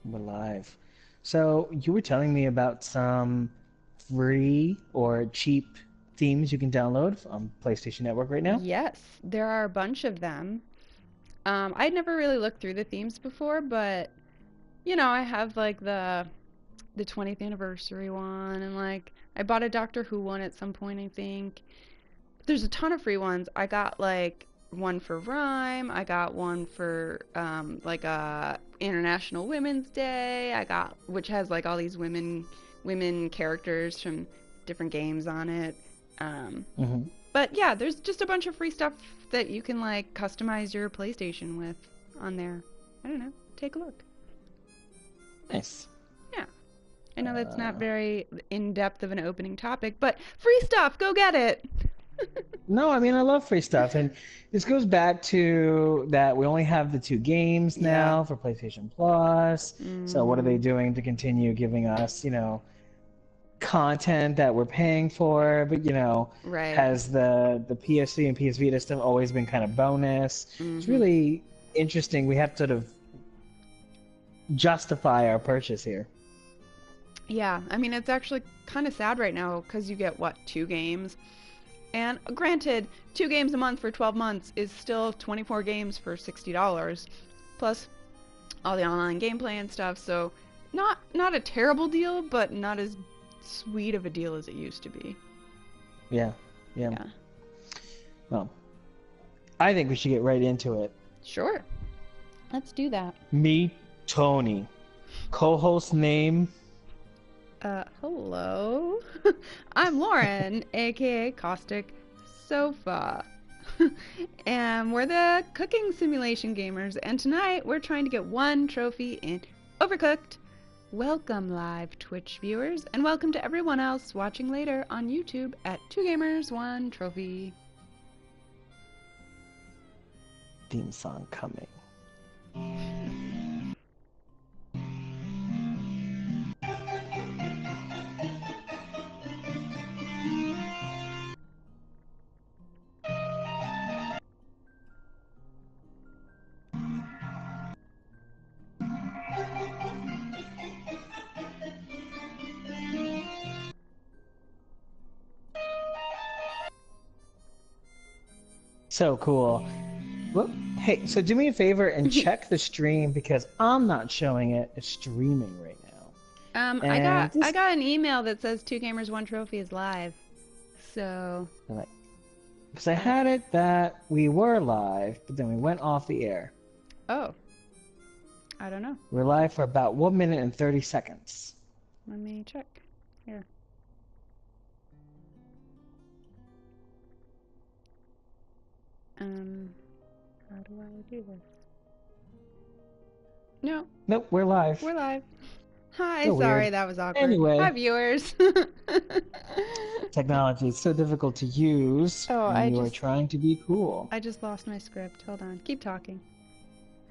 We're live. So you were telling me about some free or cheap themes you can download on PlayStation Network right now? Yes, there are a bunch of them. I'd never really looked through the themes before, but I have like the 20th anniversary one, and like I bought a Doctor Who one at some point, I think. There's a ton of free ones. I got like one for Rhyme. I got one for like International Women's Day. I got which has like all these women characters from different games on it. Um, Hmm. But yeah, there's just a bunch of free stuff that you can like customize your PlayStation with on there. I don't know. Take a look. Nice. Yeah. I know that's not Uh, very in depth of an opening topic, but free stuff, go get it. no, I mean I love free stuff, and this goes back to that we only have the two games Yeah. now for PlayStation Plus. So what are they Mhm. doing to continue giving us, content that we're paying for? But Right. has the PS3 and PS Vita stuff always been kind of bonus? It's Mhm. really interesting. We have to sort of justify our purchase here. Yeah, I mean it's actually kind of sad right now cuz you get what, two games? And granted, two games a month for 12 months is still 24 games for $60 plus all the online gameplay and stuff. So not a terrible deal, but not as sweet of a deal as it used to be. Yeah, yeah. Yeah. Well, I think we should get right into it. Sure. Let's do that. Meet Tony. Co-host name. Hello. I'm Lauren, aka Caustic Sofa. And we're the cooking simulation gamers, and tonight we're trying to get one trophy in Overcooked. Welcome, live Twitch viewers, and welcome to everyone else watching later on YouTube at Two Gamers, One Trophy. Theme song coming. So cool. Well, hey, so do me a favor and check the stream because I'm not showing it. It's streaming right now. I And got I this, got an email that says Two Gamers, One Trophy is live. So, like, because I I had it that we were live, but then we went off the air. oh, I don't know. We're live for about 1 minute and 30 seconds. Let me check. Here. Um, how do I do this? No, Nope, we're live. we're live. Hi, So sorry, weird. that was awkward. Hi, Anyway, viewers. technology is so difficult to use Oh, when I you are just trying to be cool. I just lost my script. Hold on. Keep talking.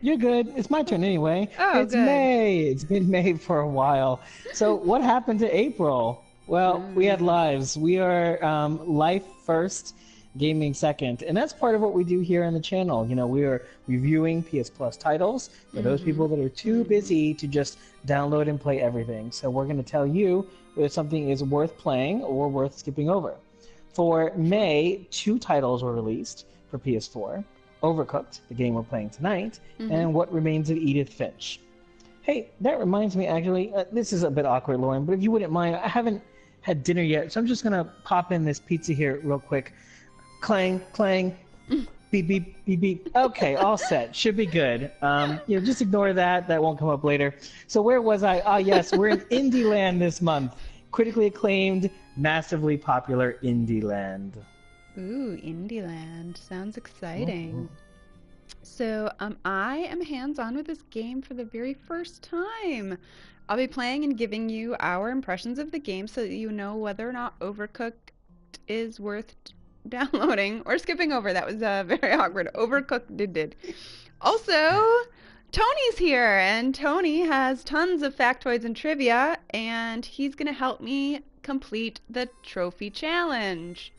You're good. It's my turn anyway. Oh, It's good. May. It's been May for a while. So, what happened to April? Well, we had Mm, lives. We are life first, gaming second. And that's part of what we do here on the channel. We are reviewing PS Plus titles for those mm-hmm. people that are too Mm-hmm. busy to just download and play everything. So, we're going to tell you whether something is worth playing or worth skipping over. For Sure. May, two titles were released for PS4. Overcooked, the game we're playing tonight, Mm-hmm. and What Remains of Edith Finch. Hey, that reminds me, actually, this is a bit awkward, Lauren, but if you wouldn't mind, I haven't had dinner yet, so I'm just going to pop in this pizza here real quick. Clang, clang, beep, beep, beep, beep. Okay, all set. Should be good. Just ignore that. That won't come up later. So where was I? Ah, yes, we're in Indie Land this month. Critically acclaimed, massively popular Indie Land. Ooh, Indieland. Sounds Mhm. exciting. So, I am hands-on with this game for the very first time. I'll be playing and giving you our impressions of the game so that you know whether or not Overcooked is worth downloading or skipping over. That was very awkward. Overcooked did. Also, Tony's here, and Tony has tons of factoids and trivia, and he's going to help me complete the trophy challenge.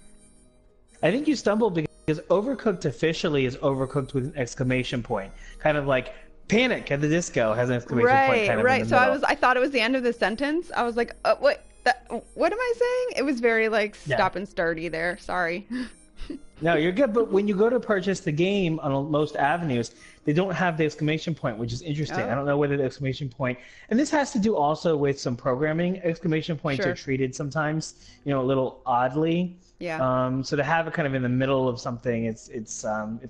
I think you stumbled because Overcooked officially is Overcooked with an exclamation point, kind of like Panic at the Disco has an exclamation point kind of in Right. the So middle. I thought it was the end of the sentence. I was like, what am I saying? It was very like Yeah. stop and starty there. Sorry. No, you're good. But when you go to purchase the game on most avenues, they don't have the exclamation point, which is interesting. I Oh, don't know whether the exclamation point, and this has to do also with some programming. Exclamation points are sure. treated sometimes, a little oddly. Yeah, So to have it kind of in the middle of something, it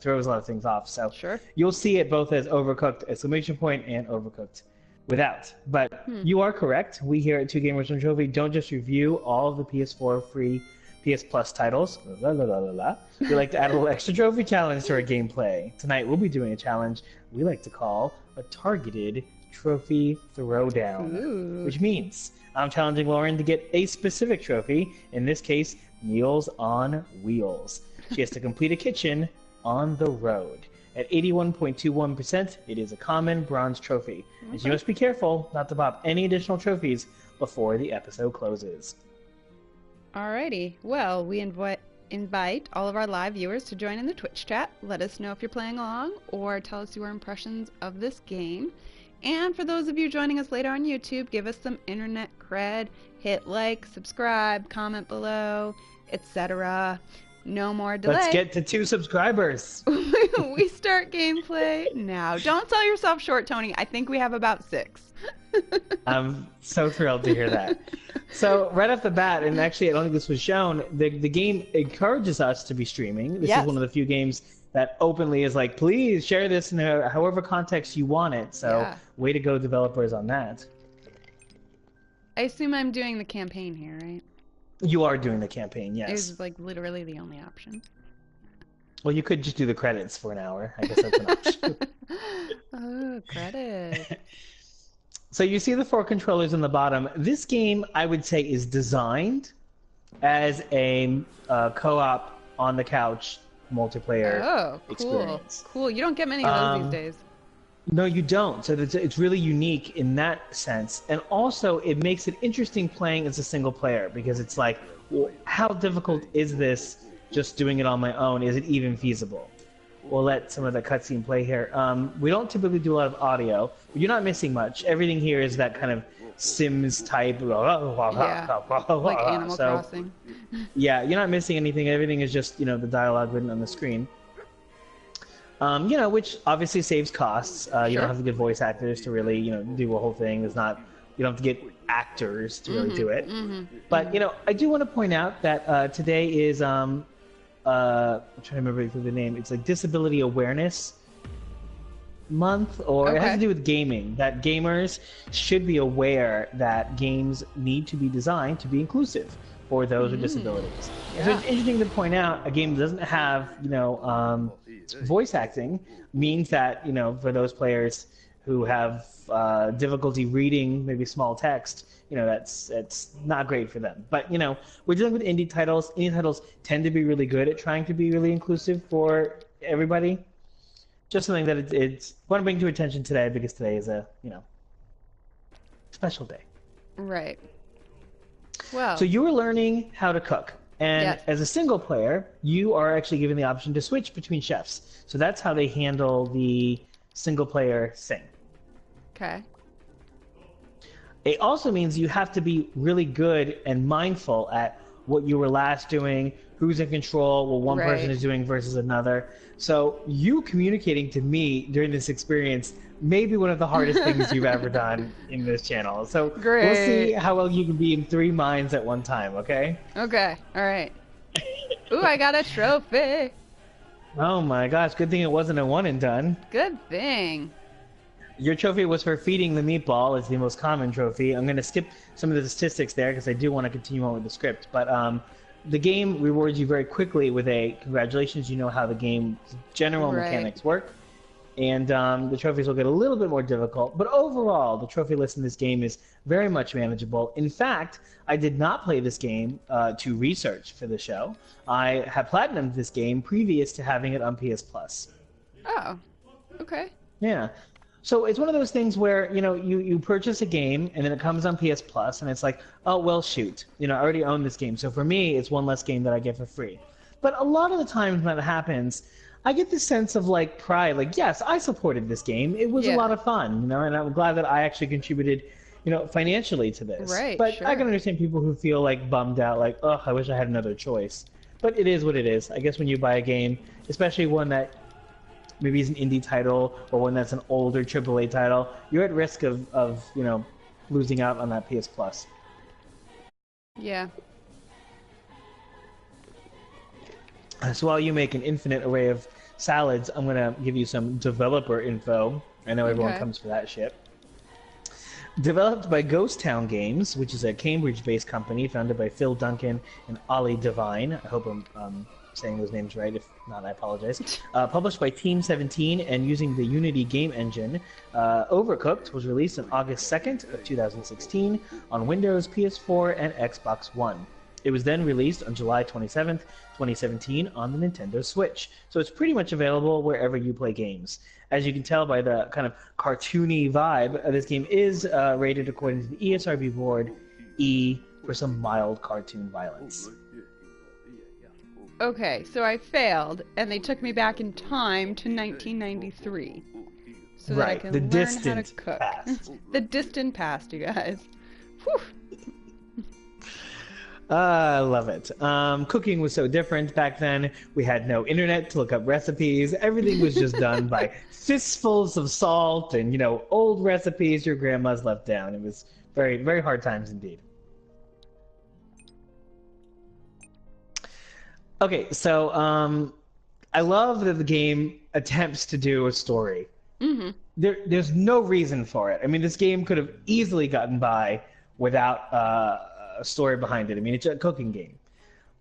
throws a lot of things off. So sure. you'll see it both as overcooked exclamation point and overcooked without. But Hmm. you are correct. We here at Two Gamers One Trophy don't just review all of the PS4 free PS Plus titles. La, la, la, la, la. We like to add a little extra trophy challenge to our gameplay. Tonight we'll be doing a challenge we like to call a targeted trophy throwdown, Ooh. which means I'm challenging Lauren to get a specific trophy, in this case, Meals on Wheels. She has to complete a kitchen on the road. At 81.21%, it is a common bronze trophy, and she Okay. must be careful not to pop any additional trophies before the episode closes. Alrighty. Well, we invite all of our live viewers to join in the Twitch chat. Let us know if you're playing along or tell us your impressions of this game. And for those of you joining us later on YouTube, give us some internet cred. Hit like, subscribe, comment below, etc. No more delay. Let's get to 2 subscribers. We start gameplay now. Don't sell yourself short, Tony. I think we have about 6. I'm so thrilled to hear that. So right off the bat, and actually I don't think this was shown, the game encourages us to be streaming. This Yes. is one of the few games that openly is like, please share this in however context you want it. So Yeah. way to go, developers, on that. I assume I'm doing the campaign here, right? You are doing the campaign, It yes. was like literally the only option. Well, you could just do the credits for an hour. I guess that's an option. Oh, credit. So you see the 4 controllers on the bottom. This game, I would say, is designed as a co-op on the couch multiplayer Oh, cool. experience. Cool. You don't get many of those these days. No, you don't. So it's really unique in that sense. And also, it makes it interesting playing as a single player because it's like, well, how difficult is this just doing it on my own? Is it even feasible? We'll let some of the cutscene play here. We don't typically do a lot of audio, but you're not missing much. Everything here is that kind of Sims type. Yeah. Like Animal So, Crossing. yeah, you're not missing anything. Everything is just, the dialogue written on the screen. Which obviously saves costs. You Sure. don't have to get voice actors to really, do a whole thing. You don't have to get actors to really do it. But, I do want to point out that today is, I'm trying to remember the name. It's like Disability Awareness Month, or it has Okay. to do with gaming. That gamers should be aware that games need to be designed to be inclusive for those with disabilities. So Yeah. it's interesting to point out a game that doesn't have, voice acting means that, for those players who have difficulty reading maybe small text, that's not great for them. But, we're dealing with indie titles. Indie titles tend to be really good at trying to be really inclusive for everybody. Just something that it's want to bring to attention today because today is a, special day. Right. Well, So you were learning how to cook. And Yes. as a single player, you are actually given the option to switch between chefs. So that's how they handle the single player thing. okay. It also means you have to be really good and mindful at what you were last doing, who's in control, what one person Right. is doing versus another. So you communicating to me during this experience may be one of the hardest things you've ever done in this channel. So we'll see Great. how well you can be in 3 minds at one time, okay? Okay. All right. Ooh, I got a trophy. Oh my gosh, good thing it wasn't a one and done. Good thing. Your trophy was for feeding the meatball. It's the most common trophy. I'm going to skip some of the statistics there because I do want to continue on with the script. But the game rewards you very quickly with a congratulations. You know how the game's general Right. mechanics work. And the trophies will get a little bit more difficult. But overall, the trophy list in this game is very much manageable. In fact, I did not play this game to research for the show. I had platinumed this game previous to having it on PS Plus. Oh. Okay. Yeah. So it's one of those things where, you purchase a game and then it comes on PS Plus and it's like, oh, well, shoot. I already own this game. So for me, it's one less game that I get for free. But a lot of the times when that happens, I get this sense of like pride. Like, yes, I supported this game. It was a Yeah. lot of fun, and I'm glad that I actually contributed, financially to this. Right, But I sure. can understand people who feel like bummed out, like, oh, I wish I had another choice. But it is what it is. I guess when you buy a game, especially one that maybe is an indie title or one that's an older AAA title, you're at risk of losing out on that PS Plus. Yeah. So while you make an infinite array of salads, I'm gonna give you some developer info. I know everyone Okay. comes for that shit. Developed by Ghost Town Games, which is a Cambridge-based company founded by Phil Duncan and Ollie Devine. I hope I'm saying those names right. If not, I apologize. Published by Team 17 and using the Unity game engine, Overcooked was released on August 2nd of 2016 on Windows, PS4, and Xbox One. It was then released on July 27th, 2017 on the Nintendo Switch. So it's pretty much available wherever you play games. As you can tell by the kind of cartoony vibe, this game is rated according to the ESRB board E for some mild cartoon violence. Okay, so I failed, and they took me back in time to 1993 so that I Right, can the learn how to distant cook. past. The distant past, you guys. Whew. I love it. Cooking was so different back then. We had no internet to look up recipes. Everything was just done by fistfuls of salt and, old recipes your grandma's left down. It was very, very hard times indeed. Okay, so I love that the game attempts to do a story. Mm-hmm. There's no reason for it. I mean, this game could have easily gotten by without a story behind it. I mean, it's a cooking game.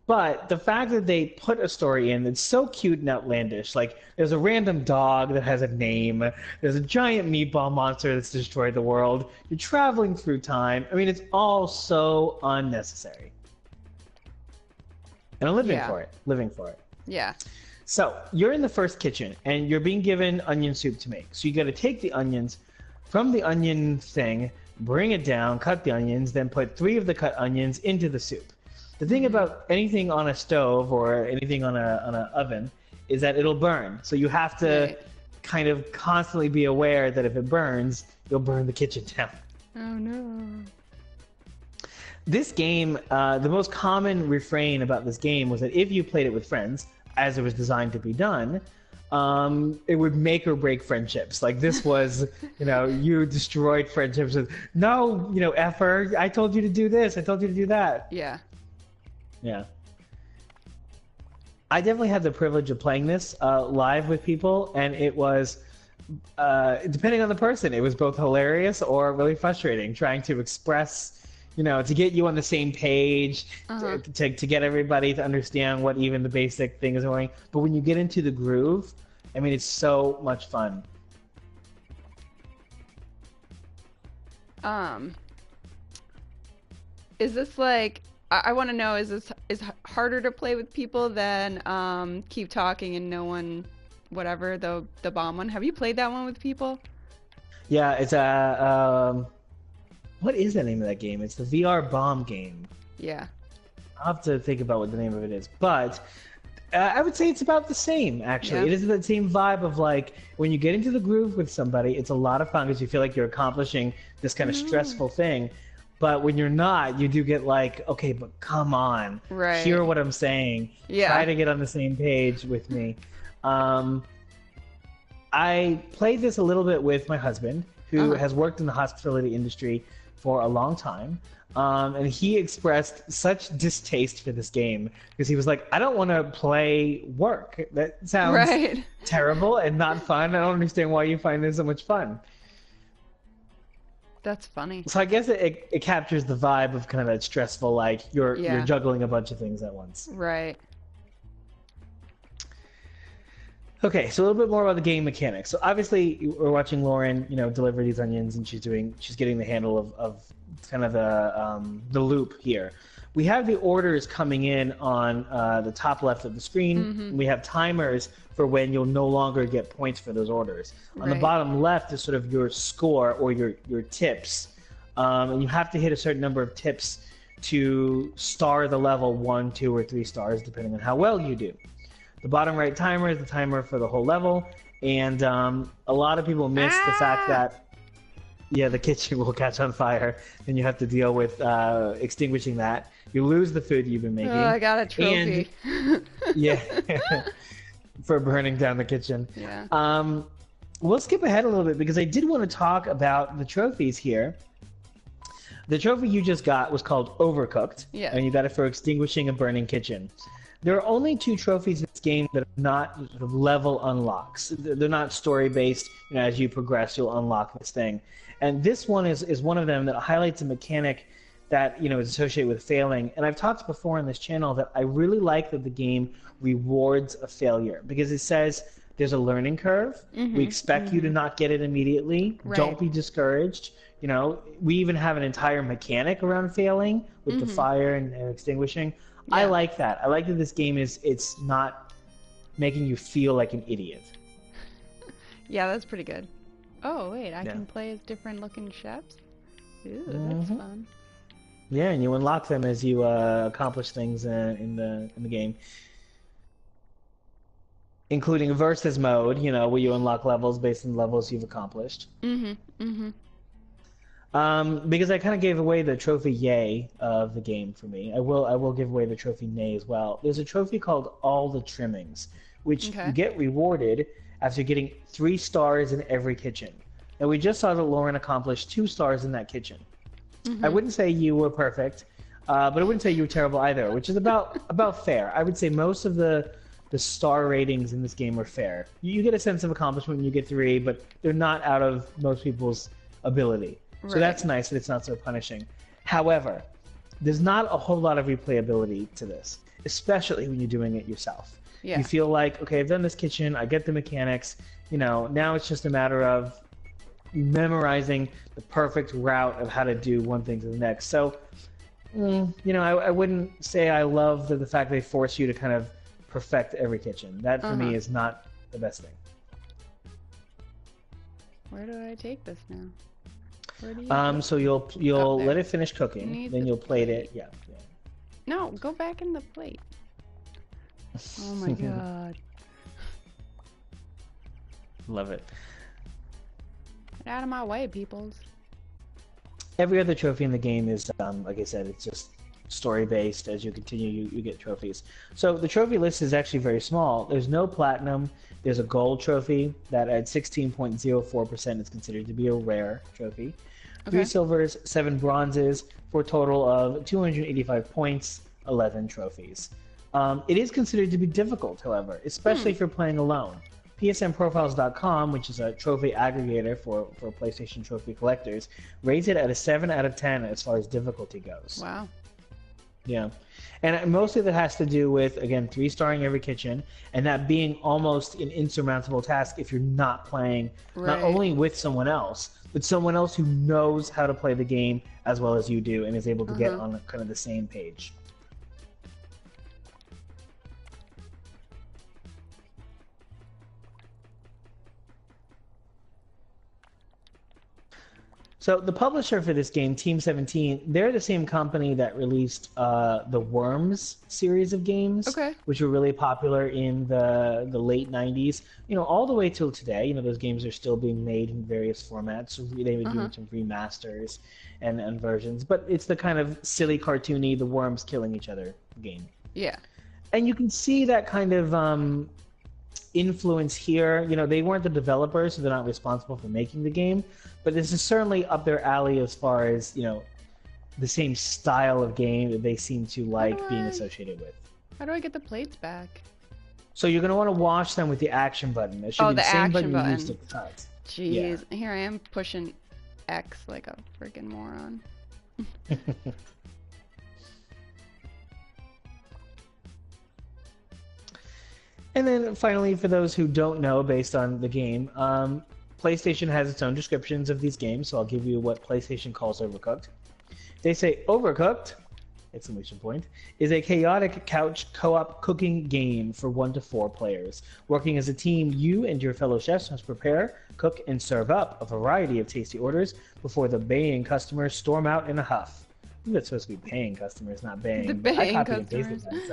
But the fact that they put a story in that's so cute and outlandish, like there's a random dog that has a name, there's a giant meatball monster that's destroyed the world, you're traveling through time. I mean, it's all so unnecessary. And I'm living for it. Yeah. So you're in the first kitchen and you're being given onion soup to make. So you got to take the onions from the onion thing, bring it down, cut the onions, then put 3 of the cut onions into the soup. The thing about anything on a stove or anything on an oven is that it'll burn. So you have to Right. kind of constantly be aware that if it burns, you'll burn the kitchen down. Oh no. This game, the most common refrain about this game was that if you played it with friends, as it was designed to be done, it would make or break friendships. Like this was, you destroyed friendships with, no, effer, I told you to do this, I told you to do that. Yeah. Yeah. I definitely had the privilege of playing this live with people, and it was, depending on the person, it was both hilarious or really frustrating trying to express, to get you on the same page, Uh-huh. to get everybody to understand what even the basic thing is going. But when you get into the groove, I mean, it's so much fun. Is this like I want to know, is this is harder to play with people than keep talking and no one whatever, the bomb one? Have you played that one with people? Yeah, it's a what is the name of that game? It's the VR bomb game. Yeah. I'll have to think about what the name of it is, but I would say it's about the same. Actually, Yeah. it is the same vibe of like when you get into the groove with somebody, it's a lot of fun because you feel like you're accomplishing this kind of stressful thing. But when you're not, you do get like, okay, but come on, Right. hear what I'm saying. Yeah. Try to get on the same page with me. I played this a little bit with my husband, who has worked in the hospitality industry for a long time. And he expressed such distaste for this game because he was like, I don't want to play work. That sounds Right. terrible and not fun. I don't understand why you find this so much fun. That's funny. So I guess it captures the vibe of kind of that stressful, like you're Yeah. juggling a bunch of things at once. Right. Okay, so a little bit more about the game mechanics. So obviously we're watching Lauren, deliver these onions, and she's getting the handle of kind of the loop here. We have the orders coming in on the top left of the screen. And we have timers for when you'll no longer get points for those orders. On the Right. bottom left is sort of your score or your tips, and you have to hit a certain number of tips to star the level 1, 2, or 3 stars, depending on how well you do. The bottom right timer is the timer for the whole level, and a lot of people miss the fact that the kitchen will catch on fire, and you have to deal with extinguishing that. You lose the food you've been making. Oh, I got a trophy. And, yeah, for burning down the kitchen. Yeah. We'll skip ahead a little bit because I did want to talk about the trophies here. The trophy you just got was called Overcooked, and you got it for extinguishing a burning kitchen. There are only 2 trophies in this game that are not sort of level unlocks. They're not story-based. As you progress, you'll unlock this thing. And this one is one of them that highlights a mechanic that is associated with failing. And I've talked before on this channel that I really like that the game rewards a failure because it says there's a learning curve. We expect you to not get it immediately. Right. Don't be discouraged. We even have an entire mechanic around failing with the fire and extinguishing. Yeah. I like that. I like that this game it's not making you feel like an idiot. Yeah, that's pretty good. Oh, wait, I can play as different looking chefs? Ooh, that's fun. Yeah, and you unlock them as you accomplish things in the game. Including versus mode, where you unlock levels based on the levels you've accomplished. Because I kind of gave away the trophy yay of the game for me. I will give away the trophy nay as well. There's a trophy called All the Trimmings, which you get rewarded after getting 3 stars in every kitchen. And we just saw that Lauren accomplished 2 stars in that kitchen. I wouldn't say you were perfect, but I wouldn't say you were terrible either, which is about fair. I would say most of the star ratings in this game are fair. You get a sense of accomplishment when you get 3, but they're not out of most people's ability. So that's nice that it's not so punishing. However, there's not a whole lot of replayability to this, especially when you're doing it yourself. Yeah. You feel like, okay, I've done this kitchen, I get the mechanics, now it's just a matter of memorizing the perfect route of how to do one thing to the next. So, I wouldn't say I love the fact they force you to kind of perfect every kitchen. That, for me, is not the best thing. Where do I take this now? So you'll let it finish cooking, then you'll plate it. Yeah. No, go back in the plate. Oh my god. Love it. Get out of my way, peoples. Every other trophy in the game is, like I said, it's just story-based. As you continue, you get trophies. So the trophy list is actually very small. There's no platinum. There's a gold trophy that at 16.04% is considered to be a rare trophy. 3 silvers, 7 bronzes, for a total of 285 points, 11 trophies. It is considered to be difficult, however, especially if you're playing alone. PSNprofiles.com, which is a trophy aggregator for PlayStation trophy collectors, rates it at a 7 out of 10 as far as difficulty goes. Wow. Yeah. And mostly that has to do with, again, 3-starring every kitchen, and that being almost an insurmountable task if you're not playing not only with someone else, but someone else who knows how to play the game as well as you do and is able to get on kind of the same page. So the publisher for this game, Team 17, they're the same company that released the Worms series of games, which were really popular in the late 90s. All the way till today. Those games are still being made in various formats. So they were doing some remasters and versions. But it's the kind of silly, cartoony, the worms killing each other game. Yeah. And you can see that kind of influence here. They weren't the developers, so they're not responsible for making the game. But this is certainly up their alley as far as, the same style of game that they seem to like being associated with. How do I get the plates back? So you're going to want to wash them with the action button. It should be the same button you used to cut. Jeez. Yeah. Here I am pushing X like a freaking moron. And then finally, for those who don't know based on the game, PlayStation has its own descriptions of these games, so I'll give you what PlayStation calls Overcooked. They say Overcooked, exclamation point, is a chaotic couch co-op cooking game for 1 to 4 players. Working as a team, you and your fellow chefs must prepare, cook, and serve up a variety of tasty orders before the baying customers storm out in a huff. think that's supposed to be paying customers, not The paying. But I paying copied and pasted customers.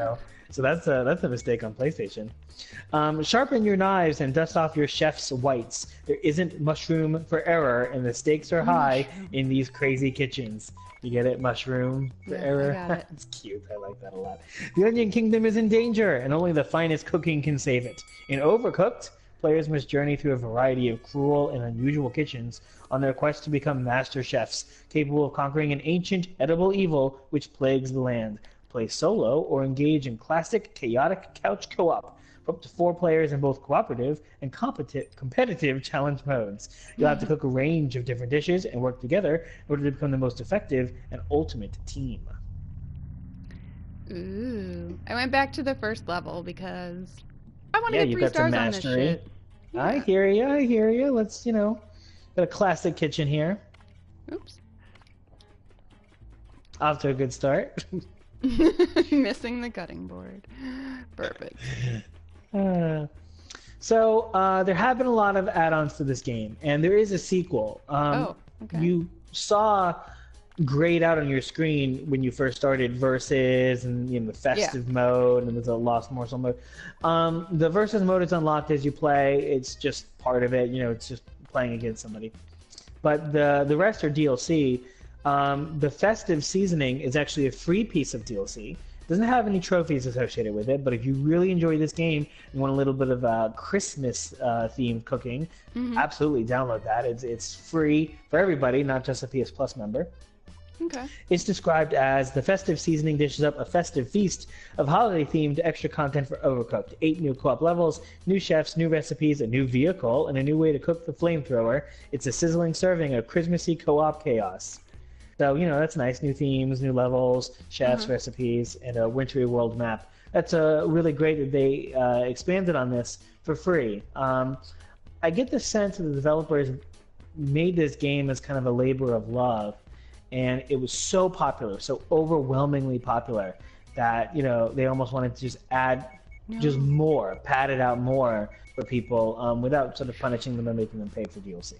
that, so that's a mistake on PlayStation. Sharpen your knives and dust off your chef's whites. There isn't mushroom for error, and the stakes are high Mushroom. in these crazy kitchens. You get it? Mushroom for Yeah, I error. got it. It's cute. I like that a lot. The Onion Kingdom is in danger, and only the finest cooking can save it. In Overcooked, players must journey through a variety of cruel and unusual kitchens on their quest to become master chefs, capable of conquering an ancient, edible evil which plagues the land. Play solo or engage in classic, chaotic couch co-op for up to 4 players in both cooperative and competitive challenge modes. You'll have to cook a range of different dishes and work together in order to become the most effective and ultimate team. Ooh. I went back to the first level because I want to Yeah, get you three got some stars on this mastery. shit. I Yeah. hear you. I hear you. Let's, got a classic kitchen here. Oops. Off to a good start. Missing the cutting board. Perfect. There have been a lot of add-ons to this game, and there is a sequel. Oh, okay. You saw grayed out on your screen when you first started Versus and the festive mode, and there's a Lost Morsel mode. The Versus mode is unlocked as you play. It's just part of it. It's just playing against somebody. But the rest are DLC. The festive seasoning is actually a free piece of DLC. Doesn't have any trophies associated with it, but if you really enjoy this game and want a little bit of Christmas themed cooking, absolutely download that. It's free for everybody, not just a PS Plus member. Okay. It's described as the festive seasoning dishes up a festive feast of holiday-themed extra content for Overcooked. 8 new co-op levels, new chefs, new recipes, a new vehicle, and a new way to cook the flamethrower. It's a sizzling serving of Christmassy co-op chaos. So, that's nice. New themes, new levels, chefs, recipes, and a wintry world map. That's really great that they expanded on this for free. I get the sense that the developers made this game as kind of a labor of love, and it was so popular, so overwhelmingly popular, that they almost wanted to just add just more, pad it out more for people without sort of punishing them and making them pay for DLC.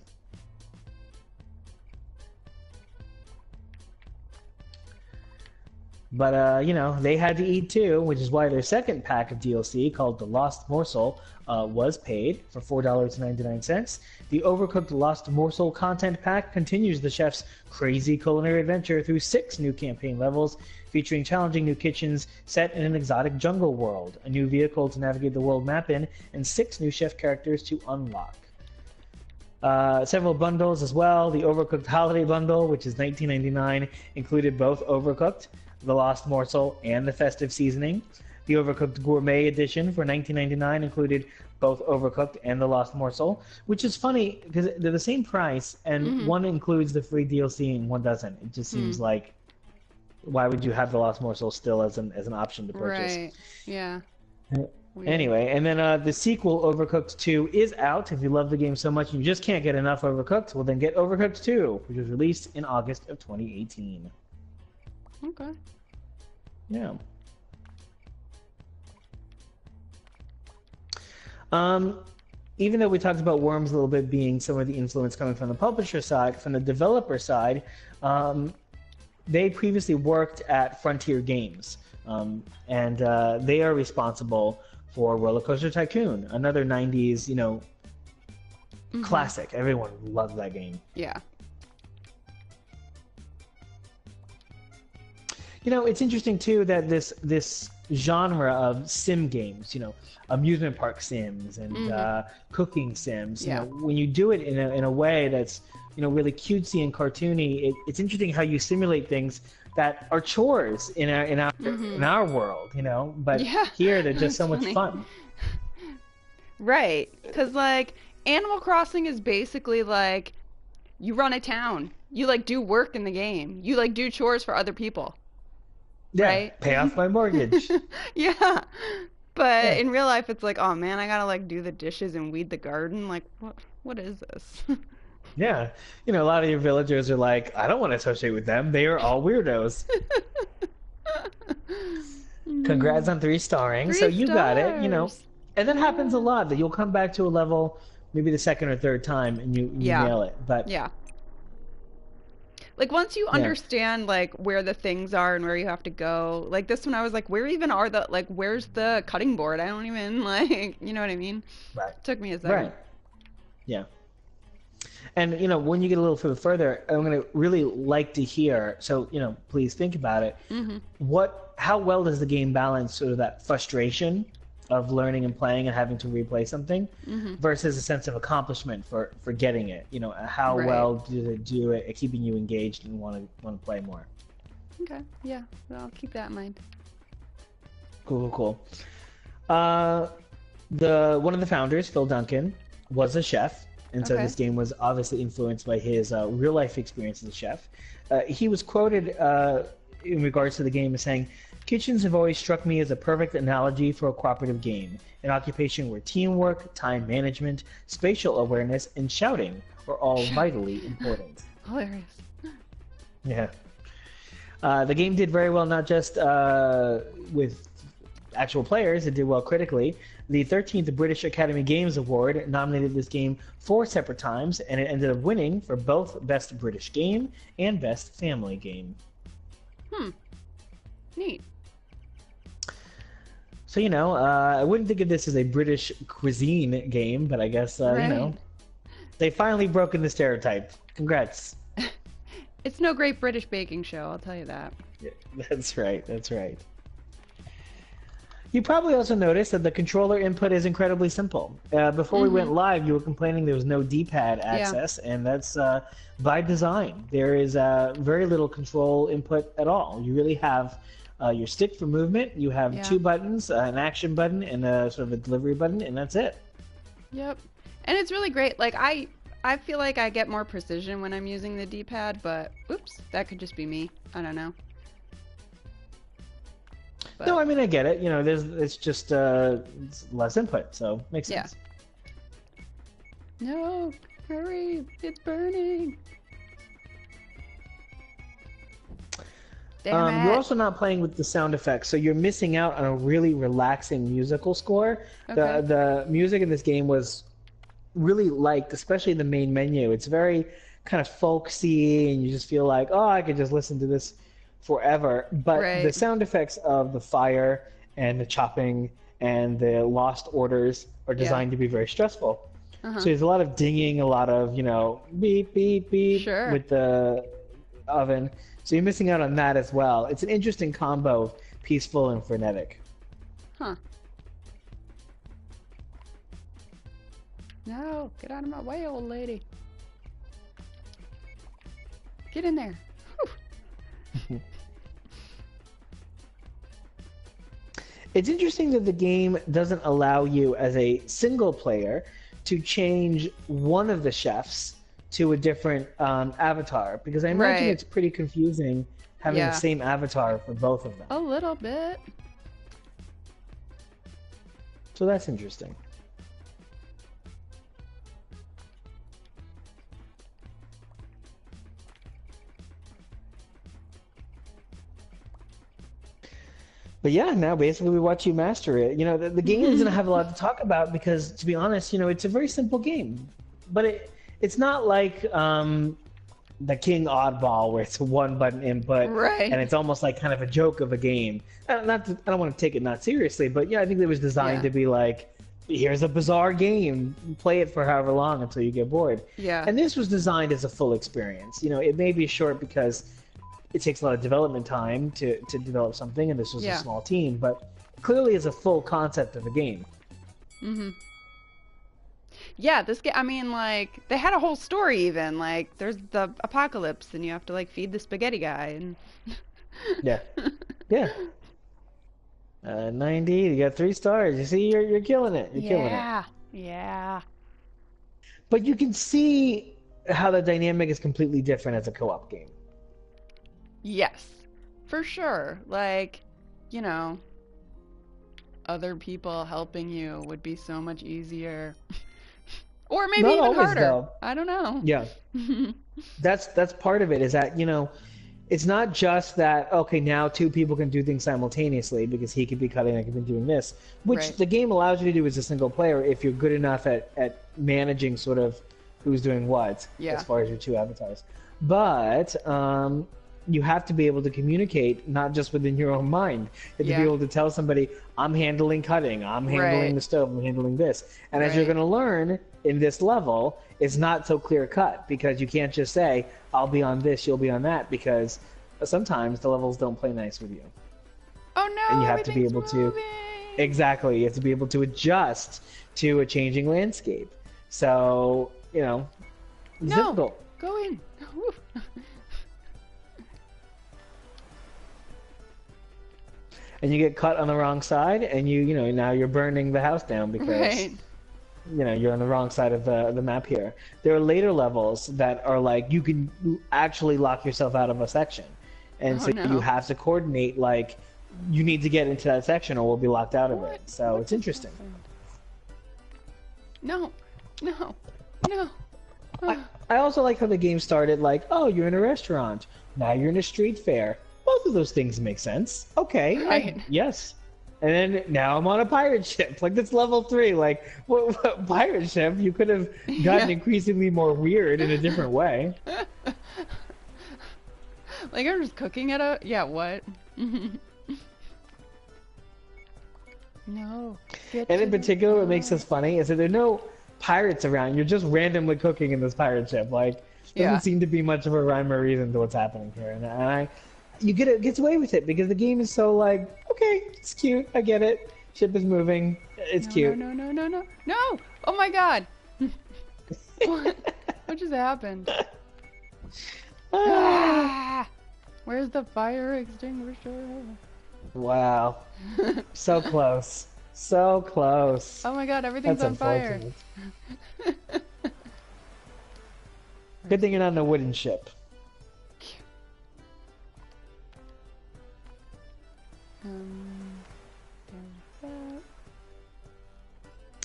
But, they had to eat too, which is why their second pack of DLC, called The Lost Morsel, was paid for $4.99. The Overcooked Lost Morsel content pack continues the chef's crazy culinary adventure through 6 new campaign levels, featuring challenging new kitchens set in an exotic jungle world, a new vehicle to navigate the world map in, and 6 new chef characters to unlock. Several bundles as well. The Overcooked Holiday Bundle, which is $19.99, included both Overcooked, The Lost Morsel, and the Festive Seasoning. The Overcooked Gourmet Edition for $19.99 included both Overcooked and The Lost Morsel, which is funny because they're the same price, and one includes the free DLC and one doesn't. It just seems like, why would you have The Lost Morsel still as an option to purchase? Right. Yeah. Weird. Anyway, and then the sequel, Overcooked 2, is out. If you love the game so much and you just can't get enough Overcooked, well then get Overcooked 2, which was released in August of 2018. Okay. Yeah. Even though we talked about Worms a little bit being some of the influence coming from the publisher side, from the developer side, they previously worked at Frontier Games, and they are responsible for Roller Coaster Tycoon, another 90s, classic. Everyone loved that game. Yeah. It's interesting too that this genre of sim games, amusement park sims and cooking sims, when you do it in a way that's really cutesy and cartoony, it's interesting how you simulate things that are chores in our world, but here they're just so much fun. Right, because Animal Crossing is basically you run a town, you do work in the game, you do chores for other people. Yeah, right? Pay off my mortgage. Yeah. But in real life, it's oh man, I gotta do the dishes and weed the garden. What is this? Yeah. A lot of your villagers are I don't want to associate with them. They are all weirdos. Congrats on 3 starring. So you got it, And that happens a lot, that you'll come back to a level maybe the second or third time and you nail it. But yeah. Like once you Yeah. understand like where the things are and where you have to go. Like this one I was like, where even are the like where's the cutting board? I don't even like, you know what I mean? Right. Took me a second. Right. Yeah. And when you get a little further, I'm going to really like to hear. So please think about it. Mhm. How well does the game balance sort of that frustration of learning and playing and having to replay something Mhm. versus a sense of accomplishment for getting it? How Right. well does it do it at keeping you engaged and want to play more? Okay. Yeah. Well, I'll keep that in mind. Cool, cool, cool. The one of the founders, Phil Duncan, was a chef, and so Okay. this game was obviously influenced by his real life experience as a chef. He was quoted in regards to the game as saying, "Kitchens have always struck me as a perfect analogy for a cooperative game, an occupation where teamwork, time management, spatial awareness, and shouting are all vitally important." Hilarious. Yeah. The game did very well, not just with actual players, it did well critically. The 13th British Academy Games Award nominated this game 4 separate times, and it ended up winning for both Best British Game and Best Family Game. Hmm. Neat. So, I wouldn't think of this as a British cuisine game, but I guess, Right. they finally broken the stereotype. Congrats. It's no great British baking show, I'll tell you that. Yeah, that's right, that's right. You probably also noticed that the controller input is incredibly simple. Before we went Mhm. live, you were complaining there was no D-pad Yeah. access, and that's by design. There is very little control input at all. You really have your stick for movement, you have Yeah. 2 buttons, an action button, and a sort of a delivery button, and that's it. Yep. And it's really great. Like I feel like I get more precision when I'm using the D-pad, but oops, that could just be me. I don't know. No, But I mean I get it. It's just it's less input, so makes yeah. sense. No, hurry, it's burning. Damn You're it. also not playing with the sound effects, so you're missing out on a really relaxing musical score. Okay. The music in this game was really liked, especially the main menu. It's very kind of folksy, and you just feel like, oh, I could just listen to this forever. But the Right. sound effects of the fire and the chopping and the lost orders are Yeah. designed to be very stressful. Uh-huh. So there's a lot of dinging, a lot of, beep, beep, beep Sure. with the oven. So you're missing out on that as well. It's an interesting combo of peaceful and frenetic. Huh. No, get out of my way, old lady. Get in there. Whew. It's interesting that the game doesn't allow you as a single player to change one of the chefs to a different avatar, because I imagine Right. it's pretty confusing having the Yeah. same avatar for both of them. A little bit. So that's interesting. But yeah, now basically we watch you master it. The game doesn't have a lot to talk about because, to be honest, it's a very simple game. But it's not like the King Oddball where it's a 1 button input Right. and it's almost like kind of a joke of a game. I don't want to take it not seriously, but yeah, I think it was designed Yeah. to be like, here's a bizarre game, play it for however long until you get bored. Yeah. And this was designed as a full experience. It may be short because it takes a lot of development time to develop something, and this was a Yeah. small team, but clearly is a full concept of a game. Mhm. Yeah, this game, I mean, like, they had a whole story even. Like, there's the apocalypse, and you have to, like, feed the spaghetti guy. And Yeah, yeah. 90, you got 3 stars. You see, you're killing it. You're killing it. Yeah. Yeah. But you can see how the dynamic is completely different as a co-op game. Yes. For sure. Like, you know, other people helping you would be so much easier. Or maybe Not even always, harder. though. I don't know. Yeah, that's part of it. Is that it's not just that okay, now 2 people can do things simultaneously because he could be cutting, I could be doing this, which Right. the game allows you to do as a single player if you're good enough at managing sort of who's doing what Yeah. as far as your 2 avatars. but you have to be able to communicate not just within your own mind. You have to be able to tell somebody, I'm handling cutting, I'm handling the stove, I'm handling this. And as you're going to learn in this level, it's not so clear cut, because you can't just say, I'll be on this, you'll be on that, because sometimes the levels don't play nice with you. Oh no, and you have to be able to exactly, you have to be able to adjust to a changing landscape. So, you know, it's difficult. Go in. And you get cut on the wrong side, and you know, now you're burning the house down because you know, you're on the wrong side of the map here. There are later levels that are like you can actually lock yourself out of a section, and so you have to coordinate, like, you need to get into that section or we'll be locked out of it. So it's interesting. No. I also like how the game started like, oh, you're in a restaurant, now you're in a street fair. Both of those things make sense. Okay, yes. And then now I'm on a pirate ship. Like, that's level 3. Like, what pirate ship? You could have gotten increasingly more weird in a different way. Like, I'm just cooking at a... Yeah, what? No. And in particular, what makes this funny is that there are no pirates around. You're just randomly cooking in this pirate ship. Like, doesn't seem to be much of a rhyme or reason to what's happening here. And you gets away with it because the game is so like, okay, it's cute, I get it. Ship is moving, it's cute. No! Oh my god! What just happened? Where's the fire extinguisher? Wow. So close. So close. Oh my god, everything's on fire. Good thing you're not in a wooden ship.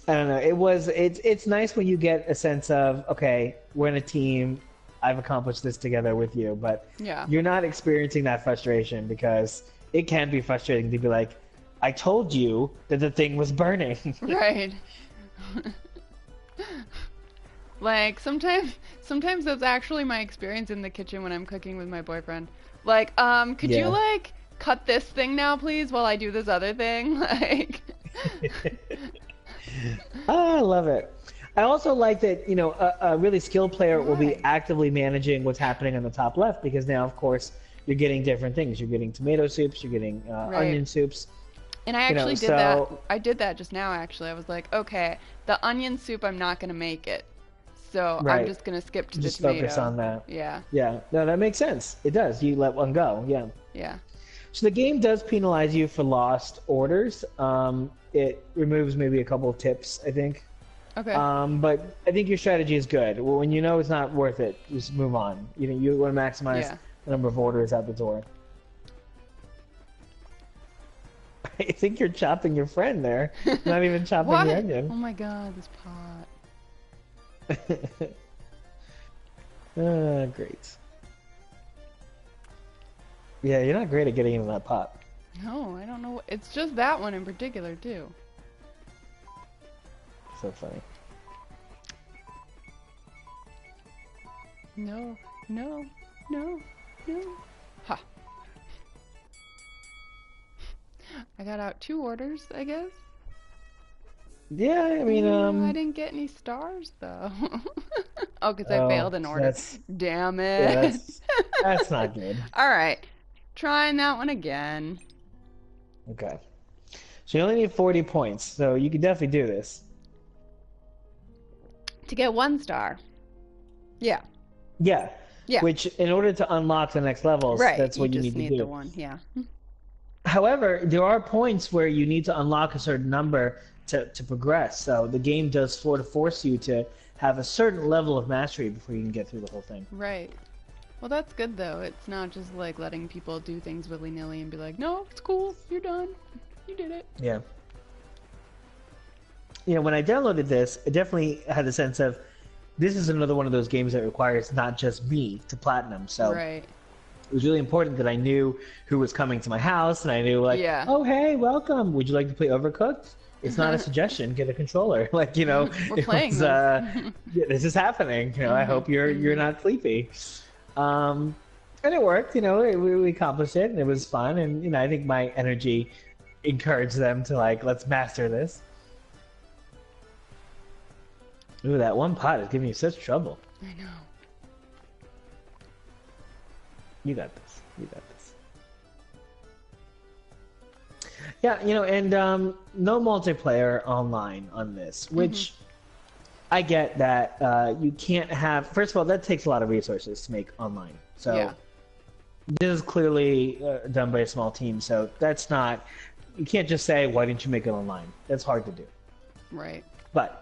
I don't know. It's nice when you get a sense of, okay, we're in a team. I've accomplished this together with you, but you're not experiencing that frustration because it can be frustrating to be like, I told you that the thing was burning. Right. Like, sometimes that's actually my experience in the kitchen when I'm cooking with my boyfriend. Like, could you, like, cut this thing now, please, while I do this other thing? Like... Oh, I love it. I also like that, you know, a really skilled player will be actively managing what's happening on the top left, because now, of course, you're getting different things. You're getting tomato soups, you're getting onion soups. And I actually did that. I did that just now, actually. I was like, okay, the onion soup, I'm not going to make it. So I'm just going to skip to the tomato. Just focus on that. Yeah. Yeah. No, that makes sense. It does. You let one go. Yeah. Yeah. So the game does penalize you for lost orders. It removes maybe a couple of tips, I think. Okay. But I think your strategy is good. When you know it's not worth it, just move on. You know, you want to maximize the number of orders out the door. I think you're chopping your friend there. Not even chopping the onion. Oh my god, this pot. Great. Yeah, you're not great at getting into that pot. No, I don't know. It's just that one in particular, too. So funny. No. Ha. I got out 2 orders, I guess. Yeah, I mean, I didn't get any stars, though. Oh, because I failed an order. Damn it. Yeah, that's not good. Alright. Trying that one again. Okay. So you only need 40 points, so you can definitely do this. To get 1 star. Yeah. Yeah. Which, in order to unlock the next levels, that's what you need to do. You just need the 1, yeah. However, there are points where you need to unlock a certain number to progress. So the game does force you to have a certain level of mastery before you can get through the whole thing. Right. Well, that's good, though. It's not just, like, letting people do things willy-nilly and be like, no, it's cool, you're done, you did it. Yeah. You know, when I downloaded this, I definitely had the sense of, this is another one of those games that requires not just me to platinum, so it was really important that I knew who was coming to my house, and I knew, like, oh, hey, welcome, would you like to play Overcooked? It's not a suggestion, get a controller. Like, you know, we're playing this. This is happening. You know, I hope you're not sleepy. Um, and it worked. We accomplished it, and it was fun. And I think my energy encouraged them to like, let's master this. Ooh, that one pot is giving you such trouble. I know. You got this. You got this. Yeah, and no multiplayer online on this, which I get that you can't have. First of all, that takes a lot of resources to make online. So Yeah. this is clearly done by a small team. So that's not. You can't just say, "Why didn't you make it online?" That's hard to do. Right. But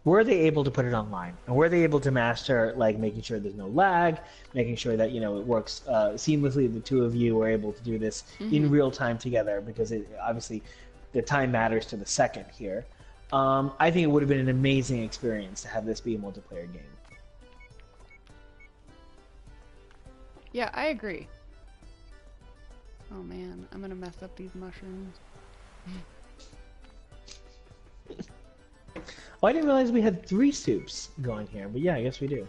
were they able to put it online, and were they able to master like making sure there's no lag, making sure that it works seamlessly, the two of you were able to do this in real time together, because obviously the time matters to the second here. I think it would have been an amazing experience to have this be a multiplayer game. Yeah, I agree. Oh man, I'm gonna mess up these mushrooms. Oh, I didn't realize we had 3 soups going here, but yeah, I guess we do.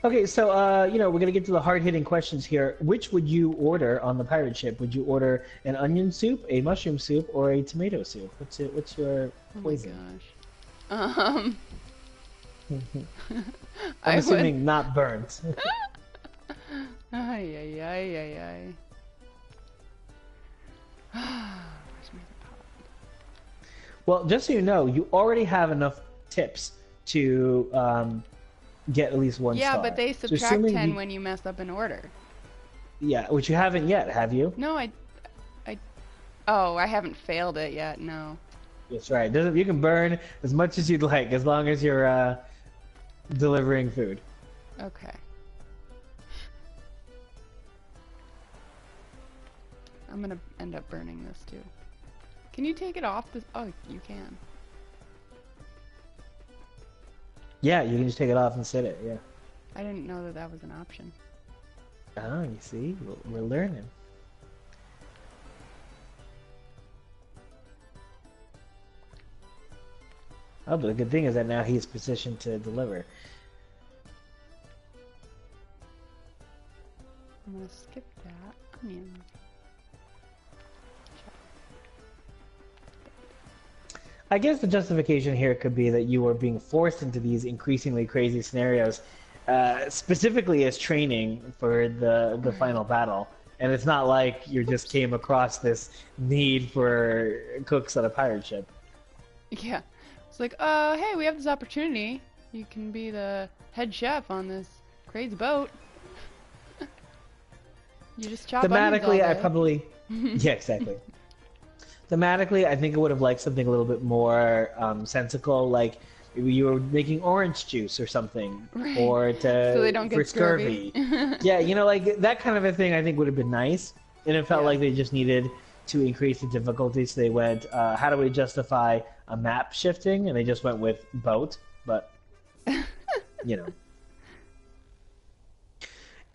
Okay, so we're gonna get to the hard-hitting questions here. Which would you order on the pirate ship? Would you order an onion soup, a mushroom soup, or a tomato soup? What's your poison? Oh my gosh. I'm assuming not burnt. Ay ay ay ay ay. Where's my pot? Well, just so you know, you already have enough tips to get at least 1 star. Yeah, but they subtract 10 when you mess up an order. Yeah, which you haven't yet, have you? No, Oh, I haven't failed it yet. No. That's right. You can burn as much as you'd like, as long as you're delivering food. Okay. I'm gonna end up burning this too. Can you take it off this? Oh, you can. Yeah, you can just take it off and sit it, yeah. I didn't know that that was an option. Oh, you see? We're learning. Oh, but the good thing is that now he's positioned to deliver. I'm gonna skip that. Onion. I guess the justification here could be that you were being forced into these increasingly crazy scenarios, specifically as training for the final battle. And it's not like you just came across this need for cooks on a pirate ship. Yeah. It's like, hey, we have this opportunity. You can be the head chef on this crazy boat. You just chop onions all Thematically, day. I probably... Yeah, exactly. Thematically, I think I would have liked something a little bit more sensical, like maybe you were making orange juice or something, Right. or So they don't get for scurvy. Yeah, like that kind of a thing I think would have been nice, and it felt Yeah. like they just needed to increase the difficulty, so they went, how do we justify a map shifting? And they just went with boat, but,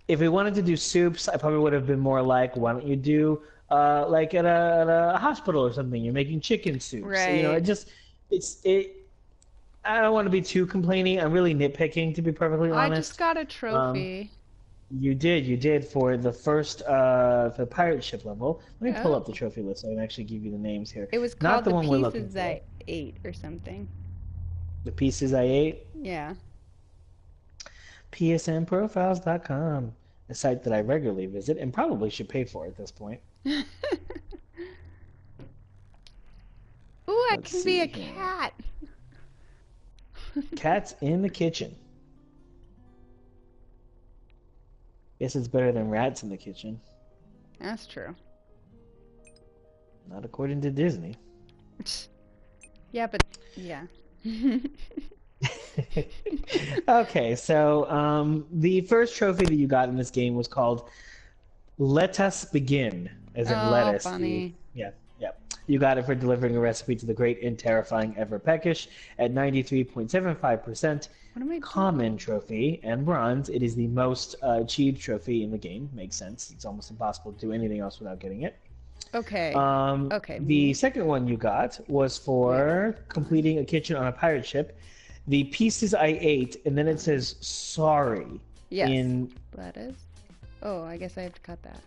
If we wanted to do soups, I probably would have been more like, why don't you do like at a hospital or something? You're making chicken soups. Right. I don't want to be too complaining. I'm really nitpicking, to be perfectly honest. I just got a trophy. You did for the first for the pirate ship level. Let me pull Oh. up the trophy list so I can actually give you the names here. It was Not called the the one we're looking Pieces for. I Ate or something. The pieces I ate. Yeah. PSNprofiles.com, a site that I regularly visit and probably should pay for at this point. Ooh, I Let's can be a see here. cat. Cats in the kitchen. Guess it's better than rats in the kitchen. That's true. Not according to Disney. Yeah, but yeah. Okay, so the first trophy that you got in this game was called Let Us Begin, as in Oh, lettuce. funny. Yeah. You got it for delivering a recipe to the great and terrifying Ever Peckish at 93.75%. What am I doing? Common trophy and bronze. It is the most achieved trophy in the game. Makes sense. It's almost impossible to do anything else without getting it. Okay. Okay. The second one you got was for completing a kitchen on a pirate ship. the pieces I ate, and then it says sorry Yes. in. Lettuce. Oh, I guess I have to cut that.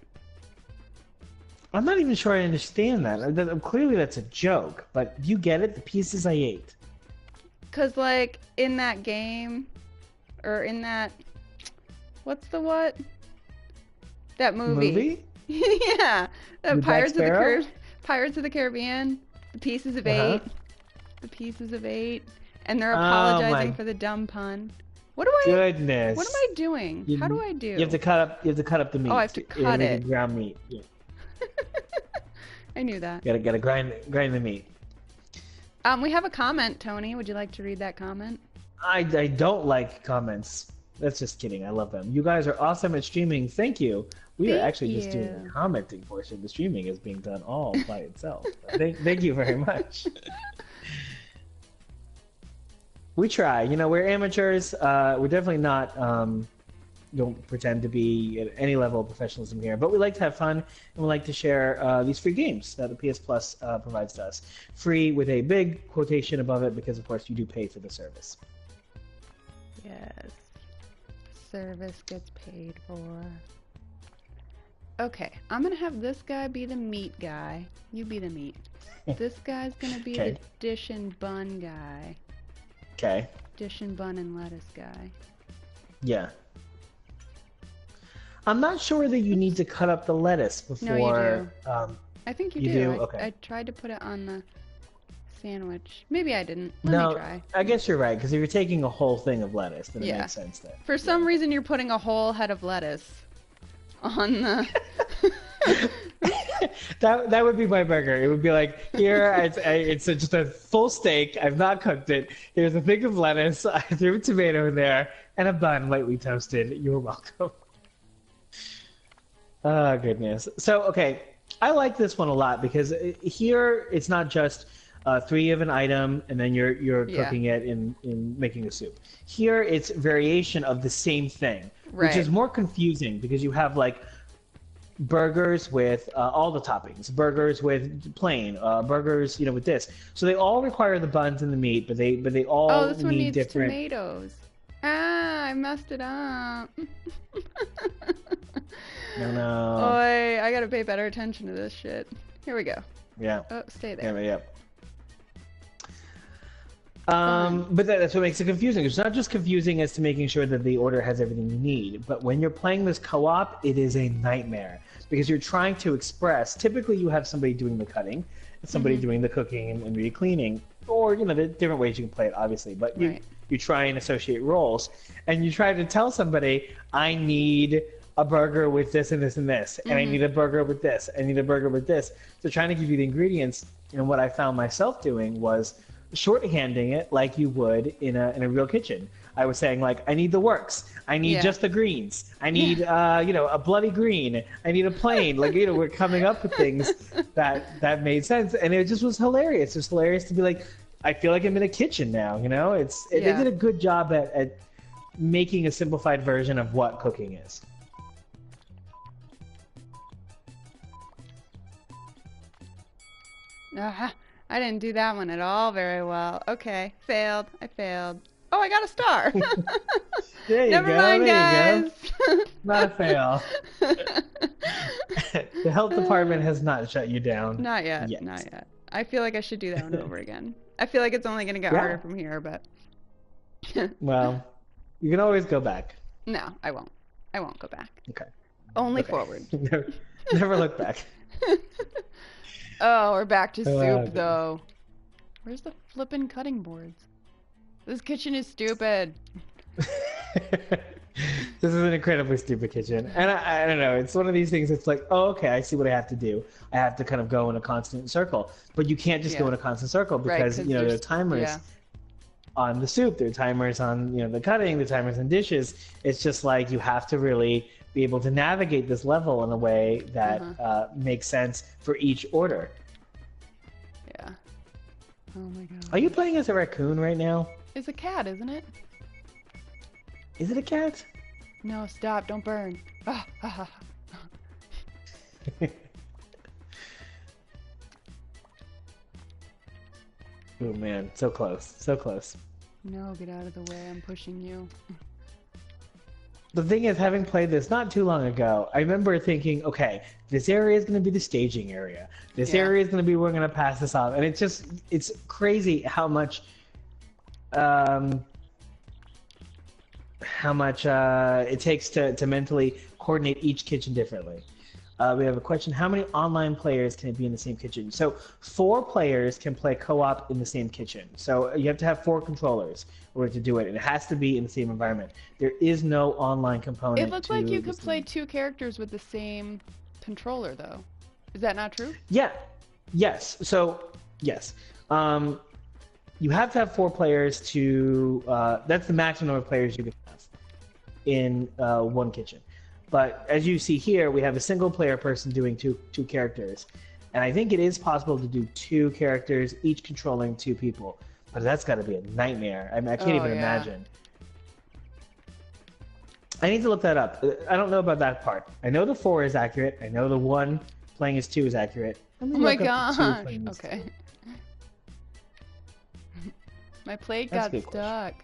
I'm not even sure I understand that. Clearly, that's a joke. But do you get it? The pieces I ate. Cause like in that game, or in that, what's the what? That movie. Movie? Yeah, With Jack Sparrow? Pirates of the Caribbean. The Pieces of Uh-huh. Eight. The Pieces of Eight, and they're Oh apologizing my for the dumb pun. What do I? What am goodness! I doing? How do I do? You have to cut up. You have to cut up the meat. Oh, I have to You're cut making it. ground meat. Yeah. I knew that. Gotta grind the meat. We have a comment, Tony. Would you like to read that comment? I don't like comments. That's just kidding. I love them. You guys are awesome at streaming. Thank you. We are Thank actually just doing the you. commenting portion. The streaming is being done all by itself. Thank you very much. We try. You know, we're amateurs. We're definitely not. Don't pretend to be at any level of professionalism here, but we like to have fun and we like to share these free games that the PS Plus provides to us. Free with a big quotation above it because, of course, you do pay for the service. Yes. Service gets paid for. Okay, I'm gonna have this guy be the meat guy. You be the meat. This guy's gonna be Okay. the dish and bun guy. Okay. Dish and bun and lettuce guy. Yeah. I'm not sure that you need to cut up the lettuce before. No, you do. Um, I think you You do. do? I, Okay. I tried to put it on the sandwich. Maybe I didn't. Let no, me try. I guess you're right because if you're taking a whole thing of lettuce, then it Yeah. makes sense there. For some reason, you're putting a whole head of lettuce on the. That would be my burger. It would be like, here, it's just a full steak. I've not cooked it. Here's a thing of lettuce. I threw a tomato in there and a bun lightly toasted. You're welcome. Oh, goodness. So, okay, I like this one a lot because here it's not just three of an item and then you're Yeah. cooking it in making a soup. Here it's variation of the same thing, which is Right. more confusing because you have like burgers with all the toppings, burgers with plain, burgers, with this. So they all require the buns and the meat, but they all Oh, this one need needs different. tomatoes. Ah, I messed it up. No. Oi, I gotta pay better attention to this shit. Here we go. Yeah. Oh, stay there. Yeah. But that's what makes it confusing. It's not just confusing as to making sure that the order has everything you need, but when you're playing this co-op, it is a nightmare because you're trying to express. Typically, you have somebody doing the cutting, and somebody doing the cooking and re-cleaning, or there are different ways you can play it, obviously. But Right. you try and associate roles, and you try to tell somebody, I need a burger with this and this and this, and I need a burger with this, I need a burger with this. So trying to give you the ingredients, and what I found myself doing was shorthanding it like you would in a real kitchen. I was saying like, I need the works, I need Yeah. just the greens, I need a bloody green, I need a plain. Like we're coming up with things that made sense, and it just was hilarious. It was hilarious to be like, I feel like I'm in a kitchen now. They Yeah. did a good job at making a simplified version of what cooking is. Ah, I didn't do that one at all very well. Okay, failed. I failed. Oh, I got a star. There you Never go. mind, There you guys. go. Not a fail. The health department has not shut you down. Not yet. Yet. Not yet. I feel like I should do that one over again. I feel like it's only going to get Yeah. harder from here, but Well, you can always go back. no, I won't. I won't go back. Okay. Only Okay. forward. Never look back. Oh, we're back to soup, goodness. though. Where's the flippin' cutting boards? This kitchen is stupid. This is an incredibly stupid kitchen. And I don't know, it's one of these things that's like, oh, okay, I see what I have to do. I have to kind of go in a constant circle. But you can't just go Yeah. in a constant circle Right, because, 'cause there are there's- timers yeah. on the soup, there are timers on, the cutting, the timers on dishes. It's just like you have to really be able to navigate this level in a way that makes sense for each order. Yeah. Oh my god. Are you playing as a raccoon right now? It's a cat, isn't it? Is it a cat? No, stop. Don't burn. Ah, ah, ah. Oh man, so close, so close. No, get out of the way. I'm pushing you. The thing is, having played this not too long ago, I remember thinking, okay, this area is going to be the staging area. This Yeah. area is going to be where we're going to pass this off. And it's crazy how much it takes to mentally coordinate each kitchen differently. We have a question. How many online players can it be in the same kitchen? So 4 players can play co-op in the same kitchen. So you have to have 4 controllers in order to do it. And it has to be in the same environment. There is no online component. It looked like you could play 2 characters with the same controller, though. Is that not true? Yeah. Yes. So, yes. You have to have 4 players to... that's the maximum number of players you can have in one kitchen. But as you see here, we have a single player person doing two characters. And I think it is possible to do 2 characters, each controlling 2 people. But that's got to be a nightmare. I mean, I can't even imagine. I need to look that up. I don't know about that part. I know the 4 is accurate. I know the 1 playing as 2 is accurate. Oh my gosh. Okay. My plate got stuck.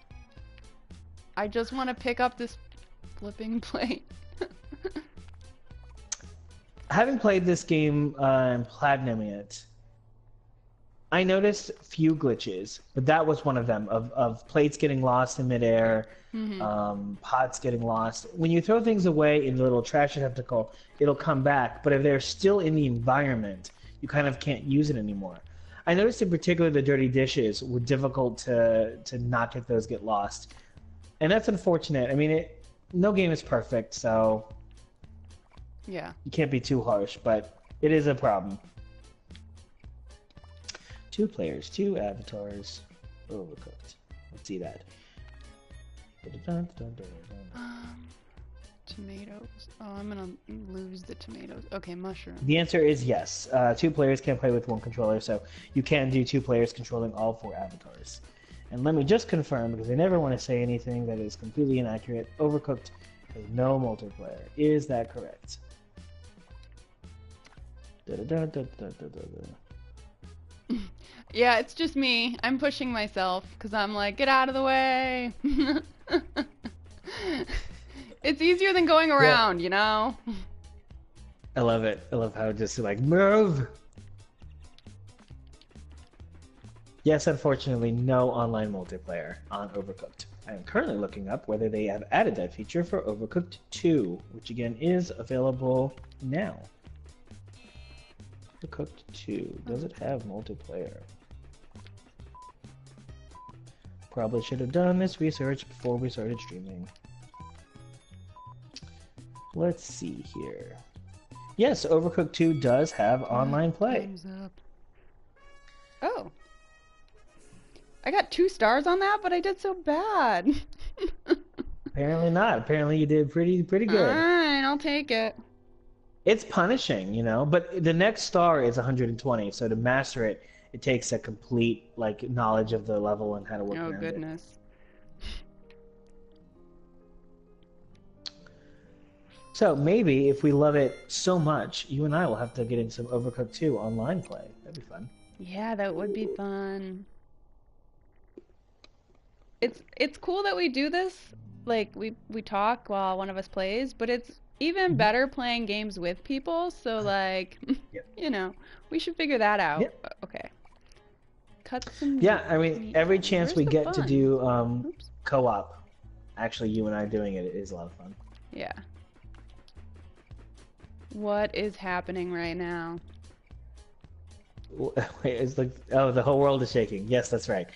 I just want to pick up this flipping plate. Having played this game and platinuming it, I noticed a few glitches, but that was one of them, of plates getting lost in midair, pots getting lost. When you throw things away in the little trash receptacle, it'll come back, but if they're still in the environment, you kind of can't use it anymore. I noticed in particular the dirty dishes were difficult to not get those get lost. And that's unfortunate. I mean, no game is perfect, so... Yeah. You can't be too harsh, but it is a problem. 2 players, 2 avatars. Overcooked. Let's see that. Tomatoes. Oh, I'm gonna lose the tomatoes. Okay, mushroom. The answer is yes. 2 players can play with 1 controller, so you can do 2 players controlling all 4 avatars. And let me just confirm, because I never want to say anything that is completely inaccurate. Overcooked has no multiplayer. Is that correct? Yeah, it's just me. I'm pushing myself because I'm like, get out of the way. It's easier than going around, you know? I love it. I love how it just like, move! Yes, unfortunately, no online multiplayer on Overcooked. I am currently looking up whether they have added that feature for Overcooked 2, which again is available now. Overcooked 2. Does it have multiplayer? Probably should have done this research before we started streaming. Let's see here. Yes, Overcooked 2 does have online play. Thumbs up. Oh. I got 2 stars on that, but I did so bad. Apparently not. Apparently you did pretty good. Alright, I'll take it. It's punishing, you know, but the next star is 120, so to master it, it takes a complete, like, knowledge of the level and how to work around it. Oh, goodness. So maybe if we love it so much, you and I will have to get in some Overcooked 2 online play. That'd be fun. Yeah, that would be fun. It's cool that we do this. Like, we talk while one of us plays, but it's even better playing games with people, so like, you know, we should figure that out. Yep. Okay. Cut some Yeah, I mean, every chance Where's we the get fun? to do co-op, actually you and I doing it is a lot of fun. Yeah. What is happening right now? Wait, it's like, oh, the whole world is shaking. Yes, that's right.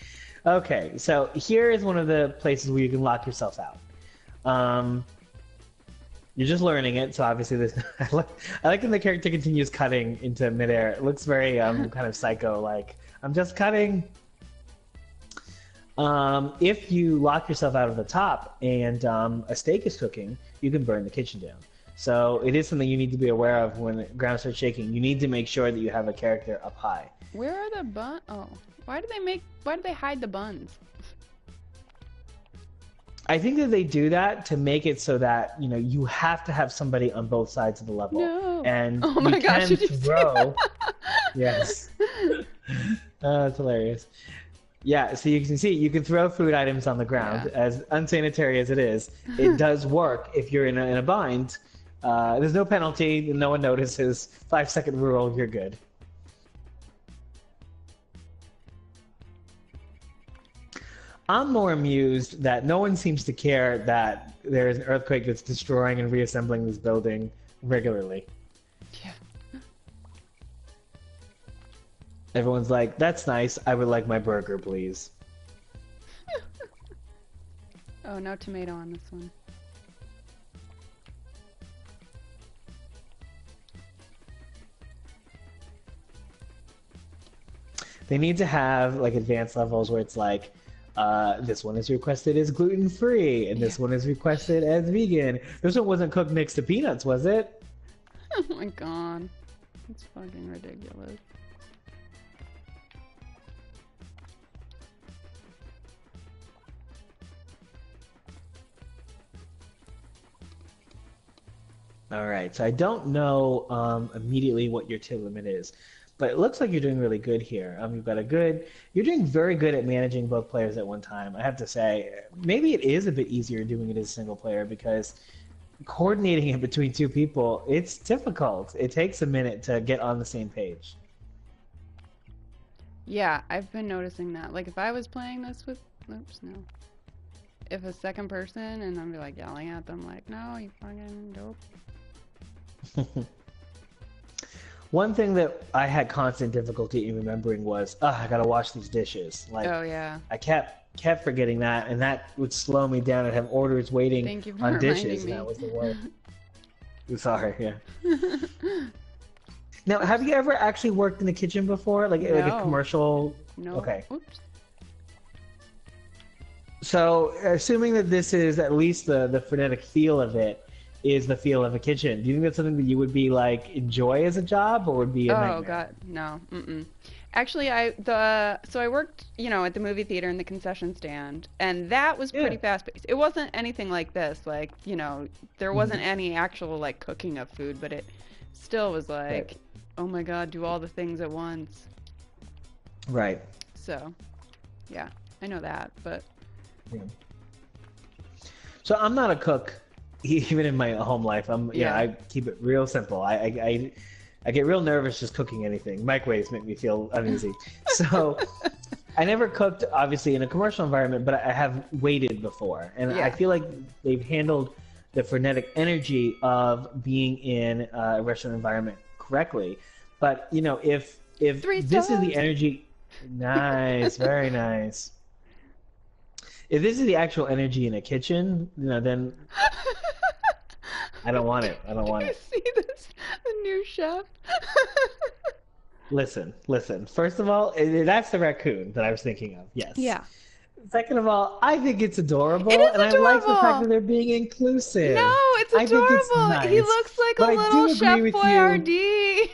Okay, so here is one of the places where you can lock yourself out. You're just learning it, so obviously this. I like when the character continues cutting into midair. It looks very kind of psycho, like I'm just cutting. If you lock yourself out of the top and a steak is cooking, you can burn the kitchen down. So it is something you need to be aware of when the ground starts shaking. You need to make sure that you have a character up high. Where are the buns? Oh, why do they hide the buns? I think that they do that to make it so that, you know, you have to have somebody on both sides of the level. No. And Oh my gosh, can did you see throw. that? Yes. That's hilarious. Yeah, so you can see you can throw food items on the ground. Yeah. As unsanitary as it is, it does work if you're in a bind. There's no penalty, no one notices. 5-second rule, you're good. I'm more amused that no one seems to care that there's an earthquake that's destroying and reassembling this building regularly. Yeah. Everyone's like, that's nice, I would like my burger, please. Oh, no tomato on this one. They need to have like advanced levels where it's like, this one is requested as gluten-free, and this one is requested as vegan. This one wasn't cooked next to peanuts, was it? Oh my god. It's fucking ridiculous. All right, so I don't know immediately what your tier limit is, but it looks like you're doing really good here. You're doing very good at managing both players at one time. I have to say, maybe it is a bit easier doing it as a single player because coordinating it between two people, it's difficult. It takes a minute to get on the same page. Yeah, I've been noticing that. Like, if I was playing this with... Oops, no. If a second person, and I'm like yelling at them, like, no, you fucking dope. One thing that I had constant difficulty in remembering was, I gotta wash these dishes. Like, Oh, yeah. I kept forgetting that, and that would slow me down. I'd have orders waiting Thank you for on reminding dishes, me. and that was the worst. Sorry, yeah. Now, have you ever actually worked in the kitchen before, like a No. commercial? No. Okay. Oops. So, assuming that this is at least the frenetic feel of it, is the feel of a kitchen. Do you think that's something that you would be like enjoy as a job, or would be a Oh nightmare? god, no. Mm-mm. Actually, so I worked, at the movie theater in the concession stand, and that was pretty Yeah. fast-paced. It wasn't anything like this, like, there wasn't Mhm. any actual like cooking of food, but it still was like, Right. oh my god, do all the things at once. Right. So, yeah, I know that, but Yeah. So I'm not a cook, even in my home life. Yeah. I keep it real simple. I get real nervous just cooking anything. Microwaves make me feel uneasy. So I never cooked, obviously, in a commercial environment, but I have waited before, and Yeah. I feel like they've handled the frenetic energy of being in a restaurant environment correctly. But if 3 this is the stars. energy, nice, very nice. If this is the actual energy in a kitchen, then I don't want it. I don't want Do you it. see this? The new chef. Listen. First of all, that's the raccoon that I was thinking of. Yes. Yeah. Second of all, I think it's adorable, It is and I like the fact adorable. that they're being inclusive. No, it's I think it's adorable. He nice. looks like But a I little do Chef agree with you. Boyardee.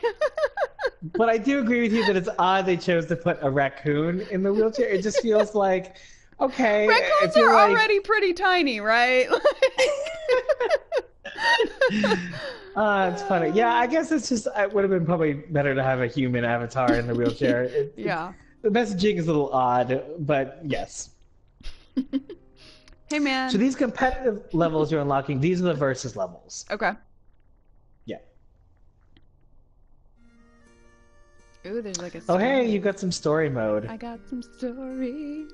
But I do agree with you that it's odd they chose to put a raccoon in the wheelchair. It just feels like, okay, Raccoons if you're are like, already pretty tiny, right? it's funny. Yeah, I guess it's just, it would have been probably better to have a human avatar in the wheelchair. Yeah. The messaging is a little odd, but yes. Hey, man. So these competitive levels you're unlocking, these are the versus levels. Okay. Yeah. Ooh, there's like a Oh, hey, story. you got some story mode. I got some story.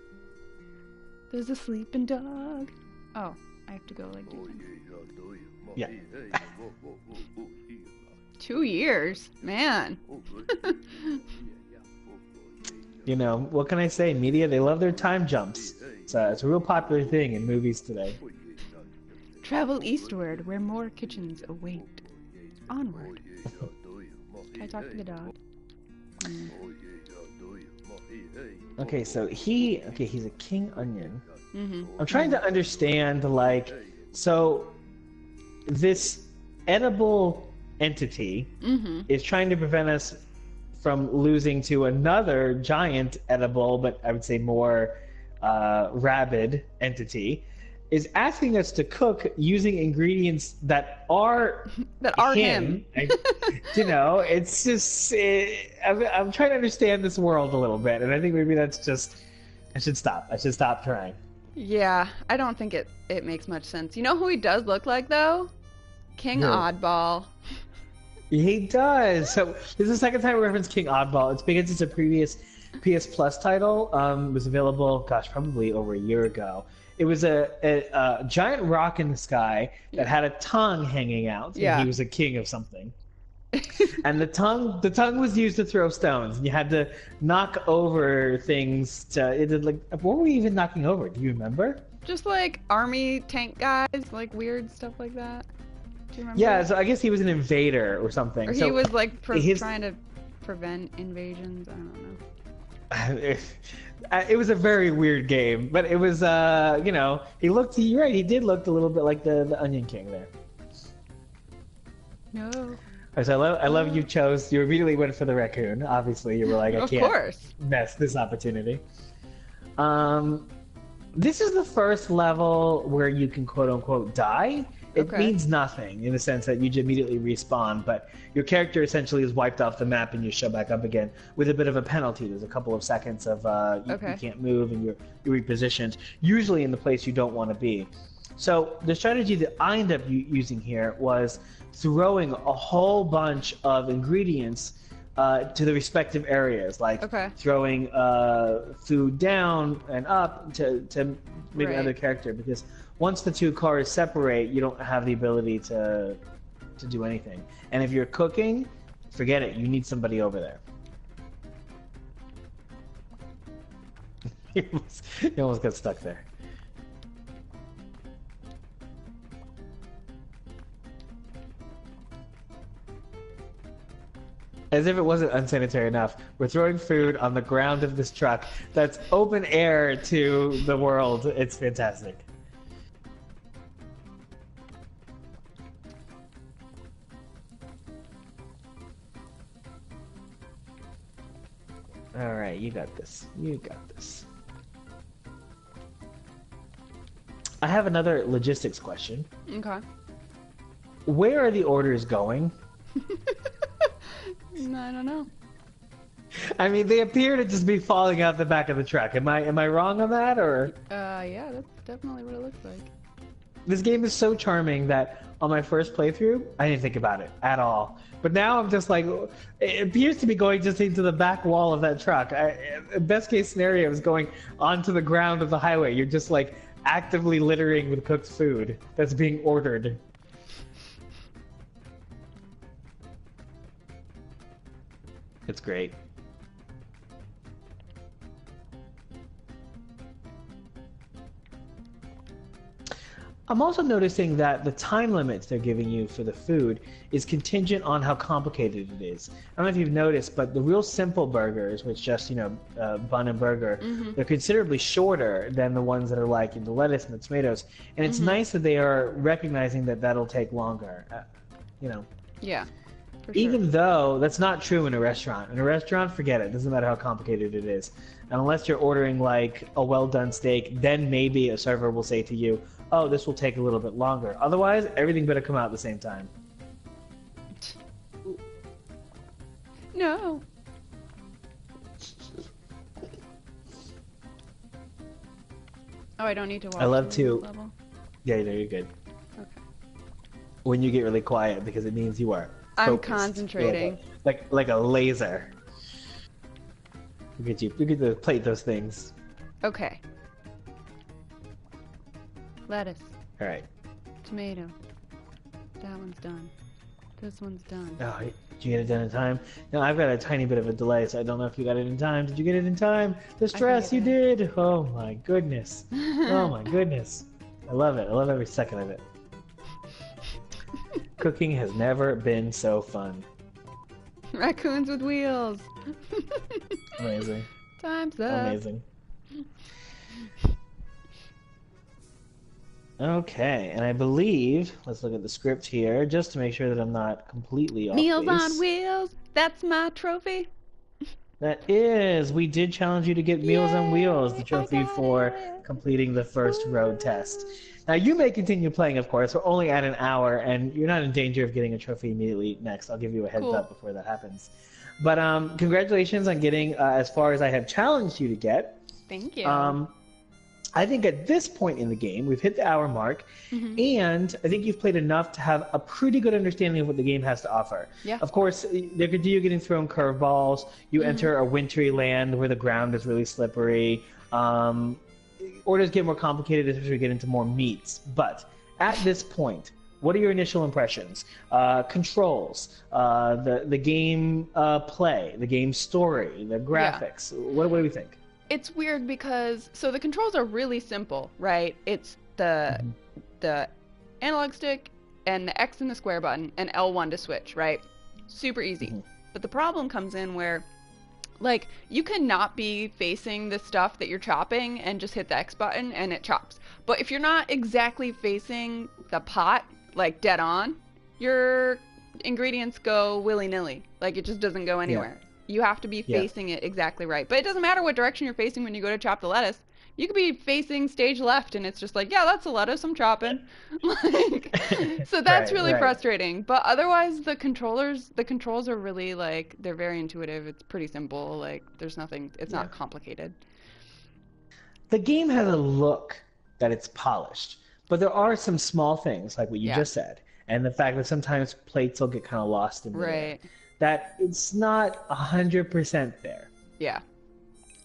There's a sleeping dog. Oh, I have to go like do things. Yeah. 2 years, man. What can I say? Media, they love their time jumps. It's a real popular thing in movies today. Travel eastward, where more kitchens await. Onward. Can I talk to the dog? Okay, so he's a king onion. Mm-hmm. I'm trying to understand, so this edible entity Mm-hmm. is trying to prevent us from losing to another giant edible, but I would say more rabid entity, is asking us to cook using ingredients that are That are him. It's just I'm trying to understand this world a little bit, and I think maybe that's just I should stop. I should stop trying. Yeah, I don't think it makes much sense. You know who he does look like though? King Who? Oddball. He does. So this is the second time we reference King Oddball. It's because it's a previous PS Plus title. It was available, gosh, probably over a year ago. It was a giant rock in the sky that had a tongue hanging out. And Yeah. he was a king of something. And the tongue was used to throw stones. And you had to knock over things to. It did like, what were we even knocking over? Do you remember? Just like army tank guys, like weird stuff like that. Do you remember? Yeah, so I guess he was an invader or something. Or so he was like his- trying to prevent invasions. I don't know. It was a very weird game, but it was, you know, you're right, he did look a little bit like the Onion King there. No. So I love you immediately went for the raccoon. Obviously, you were like, I Of can't course. miss this opportunity. This is the first level where you can quote unquote die. It Okay. means nothing in the sense that you just immediately respawn, but your character essentially is wiped off the map and you show back up again with a bit of a penalty. There's a couple of seconds of you can't move and you're repositioned, usually in the place you don't want to be. So the strategy that I ended up using here was throwing a whole bunch of ingredients to the respective areas, like throwing food down and up to maybe another character, because once the two cars separate, you don't have the ability to do anything. And if you're cooking, forget it. You need somebody over there. You almost got stuck there. As if it wasn't unsanitary enough, we're throwing food on the ground of this truck that's open air to the world. It's fantastic. All right, you got this. You got this. I have another logistics question. Okay. Where are the orders going? I don't know. I mean, they appear to just be falling out the back of the truck. Am I wrong on that, or? Yeah, that's definitely what it looks like. This game is so charming that on my first playthrough, I didn't think about it at all. But now I'm just like, it appears to be going just into the back wall of that truck. Best case scenario is going onto the ground of the highway. You're just like actively littering with cooked food that's being ordered. It's great. I'm also noticing that the time limits they're giving you for the food is contingent on how complicated it is. I don't know if you've noticed, but the real simple burgers, which just, you know, bun and burger, they're considerably shorter than the ones that are like in the lettuce and the tomatoes. And it's nice that they are recognizing that that'll take longer, you know. Yeah. For Even sure. though that's not true in a restaurant. In a restaurant, forget it. Doesn't matter how complicated it is. And unless you're ordering like a well-done steak, then maybe a server will say to you, oh, this will take a little bit longer. Otherwise, everything better come out at the same time. No. Oh, I don't need to watch. I love the to. level? Yeah, you're good. Okay. When you get really quiet, because it means you are I'm focused. concentrating. Like a laser. Look at you. Look at the plate those things. Okay. Lettuce. All right. Tomato. That one's done. This one's done. Oh, did you get it done in time? No, I've got a tiny bit of a delay, so I don't know if you got it in time. Did you get it in time? The stress, you did. Oh my goodness. Oh my goodness. I love it. I love every second of it. Cooking has never been so fun. Raccoons with wheels. Amazing. Time's up. Amazing. Okay, and I believe, let's look at the script here, just to make sure that I'm not completely off Meals base. on Wheels. That's my trophy. That is, we did challenge you to get Meals on Wheels, the trophy for completing the first road test. Now, you may continue playing, of course. We're only at an hour, and you're not in danger of getting a trophy immediately next. I'll give you a heads up before that happens. But congratulations on getting as far as I have challenged you to get. Thank you. Um, I think at this point in the game, we've hit the hour mark, Hmm. and I think you've played enough to have a pretty good understanding of what the game has to offer. Yeah. Of course, there could you getting thrown curveballs. You Hmm. enter a wintry land where the ground is really slippery. Orders get more complicated as we get into more meats. But at this point, what are your initial impressions? Controls, the game play, the game story, the Yeah. graphics. What do we think? It's weird because so the controls are really simple, right? It's the analog stick and the X and the square button and L1 to switch, right? Super easy. Mm-hmm. But the problem comes in where like you cannot be facing the stuff that you're chopping and just hit the X button and it chops. But if you're not exactly facing the pot like dead on, your ingredients go willy-nilly. Like it just doesn't go Yeah. anywhere. You have to be Yeah. facing it exactly right. But it doesn't matter what direction you're facing when you go to chop the lettuce. You could be facing stage left and it's just like, yeah, that's a lettuce, I'm chopping. Like, so that's Right, really right. frustrating. But otherwise the controls are really like they're very intuitive. It's pretty simple. Like there's nothing it's Yeah. not complicated. The game has a look that it's polished, but there are some small things like what you Yeah. just said, and the fact that sometimes plates will get kind of lost in there. Right. That it's not 100% there. Yeah.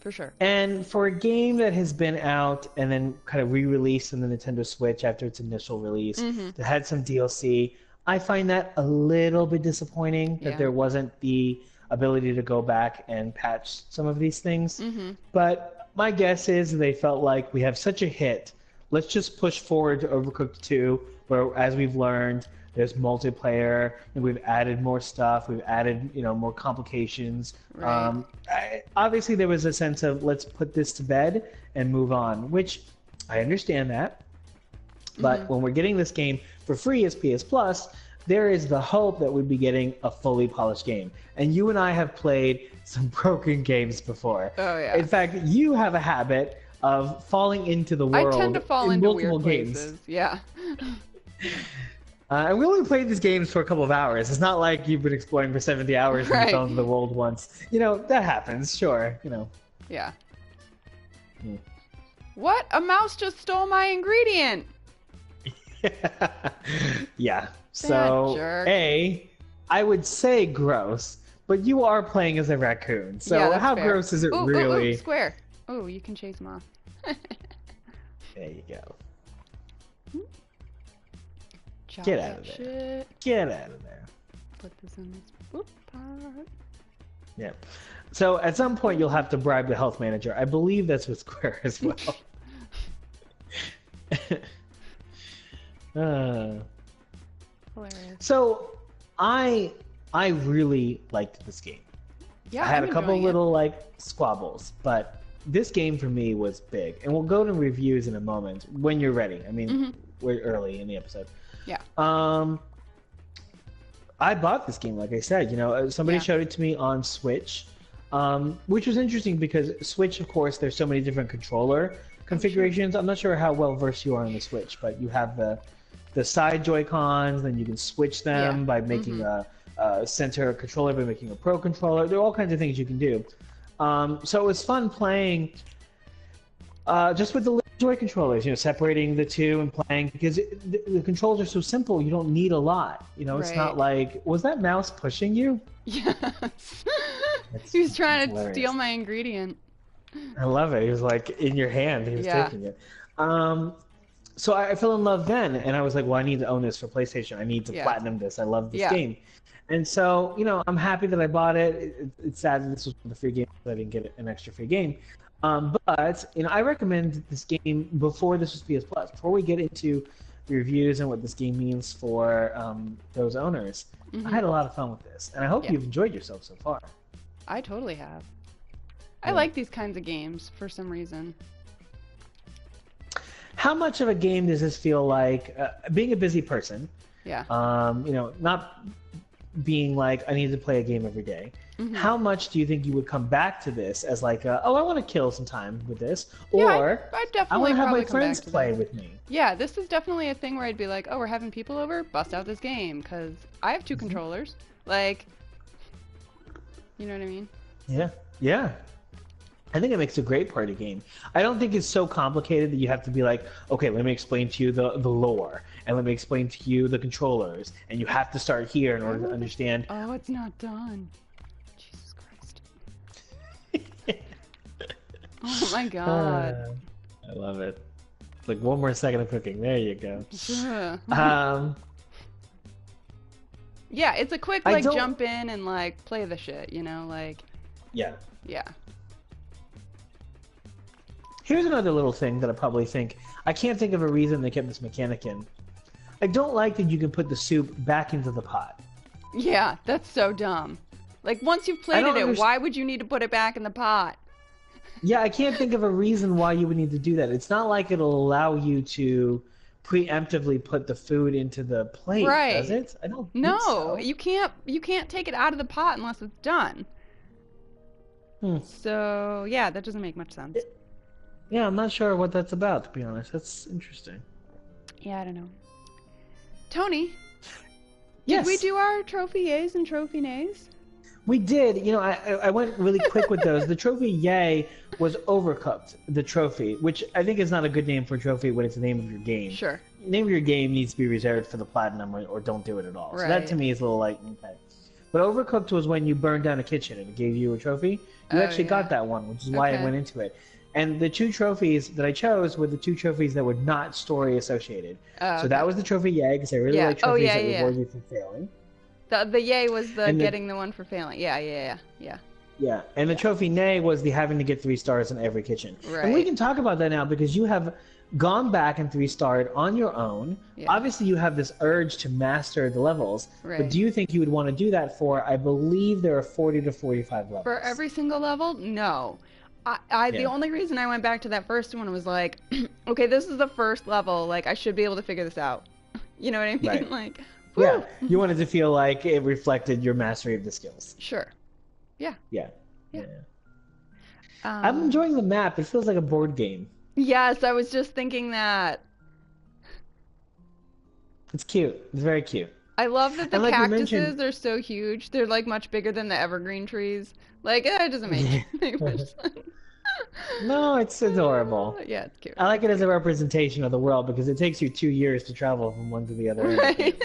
For sure. And for a game that has been out and then kind of re-released on the Nintendo Switch after its initial release, Mhm. that had some DLC, I find that a little bit disappointing that Yeah. there wasn't the ability to go back and patch some of these things. Mhm. But my guess is they felt like we have such a hit. Let's just push forward to Overcooked 2, where, as we've learned, there's multiplayer, and we've added more stuff. We've added, more complications. Right. Obviously, there was a sense of let's put this to bed and move on, which I understand that. But Mhm. when we're getting this game for free as PS Plus, there is the hope that we'd be getting a fully polished game. And you and I have played some broken games before. Oh yeah. In fact, you have a habit of falling into the I world tend to fall in into multiple weird games. places. Yeah. And we only played these games for a couple of hours. It's not like you've been exploring for 70 hours and Right. you fell into the world once. That happens, sure. Yeah. Hmm. What? A mouse just stole my ingredient. Yeah. So, jerk. I would say gross, but you are playing as a raccoon. So Yeah, that's how fair. gross is it Ooh, really? ooh, square. Oh, you can chase them off. There you go. Chop Get that out of there. shit. Get out of there. Put this in this whoop pot. Yeah. So at some point you'll have to bribe the health manager. I believe that's with Square as well. uh, Hilarious. so I really liked this game. Yeah, I had I'm a couple enjoying it. little squabbles, but this game for me was big. And we'll go to reviews in a moment when you're ready. I mean, Mhm. we're early in the episode. Yeah. I bought this game, like I said. Somebody Yeah. showed it to me on Switch, which was interesting because Switch, of course, there's so many different controller configurations. I'm not sure how well versed you are on the Switch, but you have the side Joy-Cons, then you can switch them Yeah. by making a center controller, by making a Pro controller. There are all kinds of things you can do. So it was fun playing just with the Joy controllers, separating the two and playing because the controls are so simple. You don't need a lot. It's Right. not like, was that mouse pushing you? Yes. That's He was trying to hilarious. steal my ingredient. I love it. He was like in your hand. He was Yeah. taking it. So I fell in love then, and I was like, well, I need to own this for PlayStation. I need to Yeah. platinum this. I love this Yeah. game. And so, I'm happy that I bought it. It's sad that this was the free game. I didn't get an extra free game. But I recommend this game before this was PS Plus. Before we get into the reviews and what this game means for those owners, Mhm. I had a lot of fun with this, and I hope Yeah. you've enjoyed yourself so far. I totally have. I Yeah. like these kinds of games for some reason. How much of a game does this feel like? Being a busy person, Yeah. not being like I need to play a game every day. Mhm. How much do you think you would come back to this as like, I want to kill some time with this, or Yeah, I'd I definitely want to have probably my come friends back to play this. with me? Yeah, this is definitely a thing where I'd be like, oh, we're having people over, bust out this game, because I have 2 controllers. Like, you know what I mean? Yeah, yeah. I think it makes a great party game. I don't think it's so complicated that you have to be like, okay, let me explain to you the lore, and let me explain to you the controllers, and you have to start here in order to understand. Oh, it's not done. Jesus Christ. Oh my God. I love it. Like one more second of cooking. There you go. Yeah, it's a quick like jump in and like play the shit, you know, like. Yeah. Yeah. Here's another little thing that I probably think. I can't think of a reason they kept this mechanic in. I don't like that you can put the soup back into the pot. Yeah, that's so dumb. Like, once you've plated it, why would you need to put it back in the pot? Yeah, I can't think of a reason why you would need to do that. It's not like it'll allow you to preemptively put the food into the plate, does it? I don't think so. You can't take it out of the pot unless it's done. So, yeah, that doesn't make much sense. Yeah, I'm not sure what that's about, to be honest. That's interesting. Yeah, I don't know. Tony, yes. Did we do our trophy yays and trophy nays? We did. You know, I went really quick with those. The trophy yay was Overcooked, the trophy, which I think is not a good name for a trophy when it's the name of your game. Sure. The name of your game needs to be reserved for the platinum or don't do it at all. Right. So that to me is a little like, okay. But Overcooked was when you burned down a kitchen and it gave you a trophy. You actually got that one, which is why I went into it. And the two trophies that I chose were the two trophies that were not story associated. So that was the trophy yay, because I really like trophies that reward you for failing. The yay was getting the one for failing. Yeah. Yeah, and the trophy nay was the having to get 3 stars in every kitchen. Right. And we can talk about that now because you have gone back and 3-starred on your own. Yeah. Obviously, you have this urge to master the levels. Right. But do you think you would want to do that for, I believe there are 40 to 45 levels. For every single level? No. The only reason I went back to that first one was like, okay, this is the first level. Like, I should be able to figure this out. You know what I mean? Right. Like, woo! Yeah, you wanted to feel like it reflected your mastery of the skills. Sure. Yeah. I'm enjoying the map. It feels like a board game. Yes, I was just thinking that. It's cute. It's very cute. I love that the cactuses are so huge. They're like much bigger than the evergreen trees. Like, it doesn't make much sense. No, it's adorable. Yeah, it's cute. I like it as a representation of the world because it takes you 2 years to travel from one to the other. Right.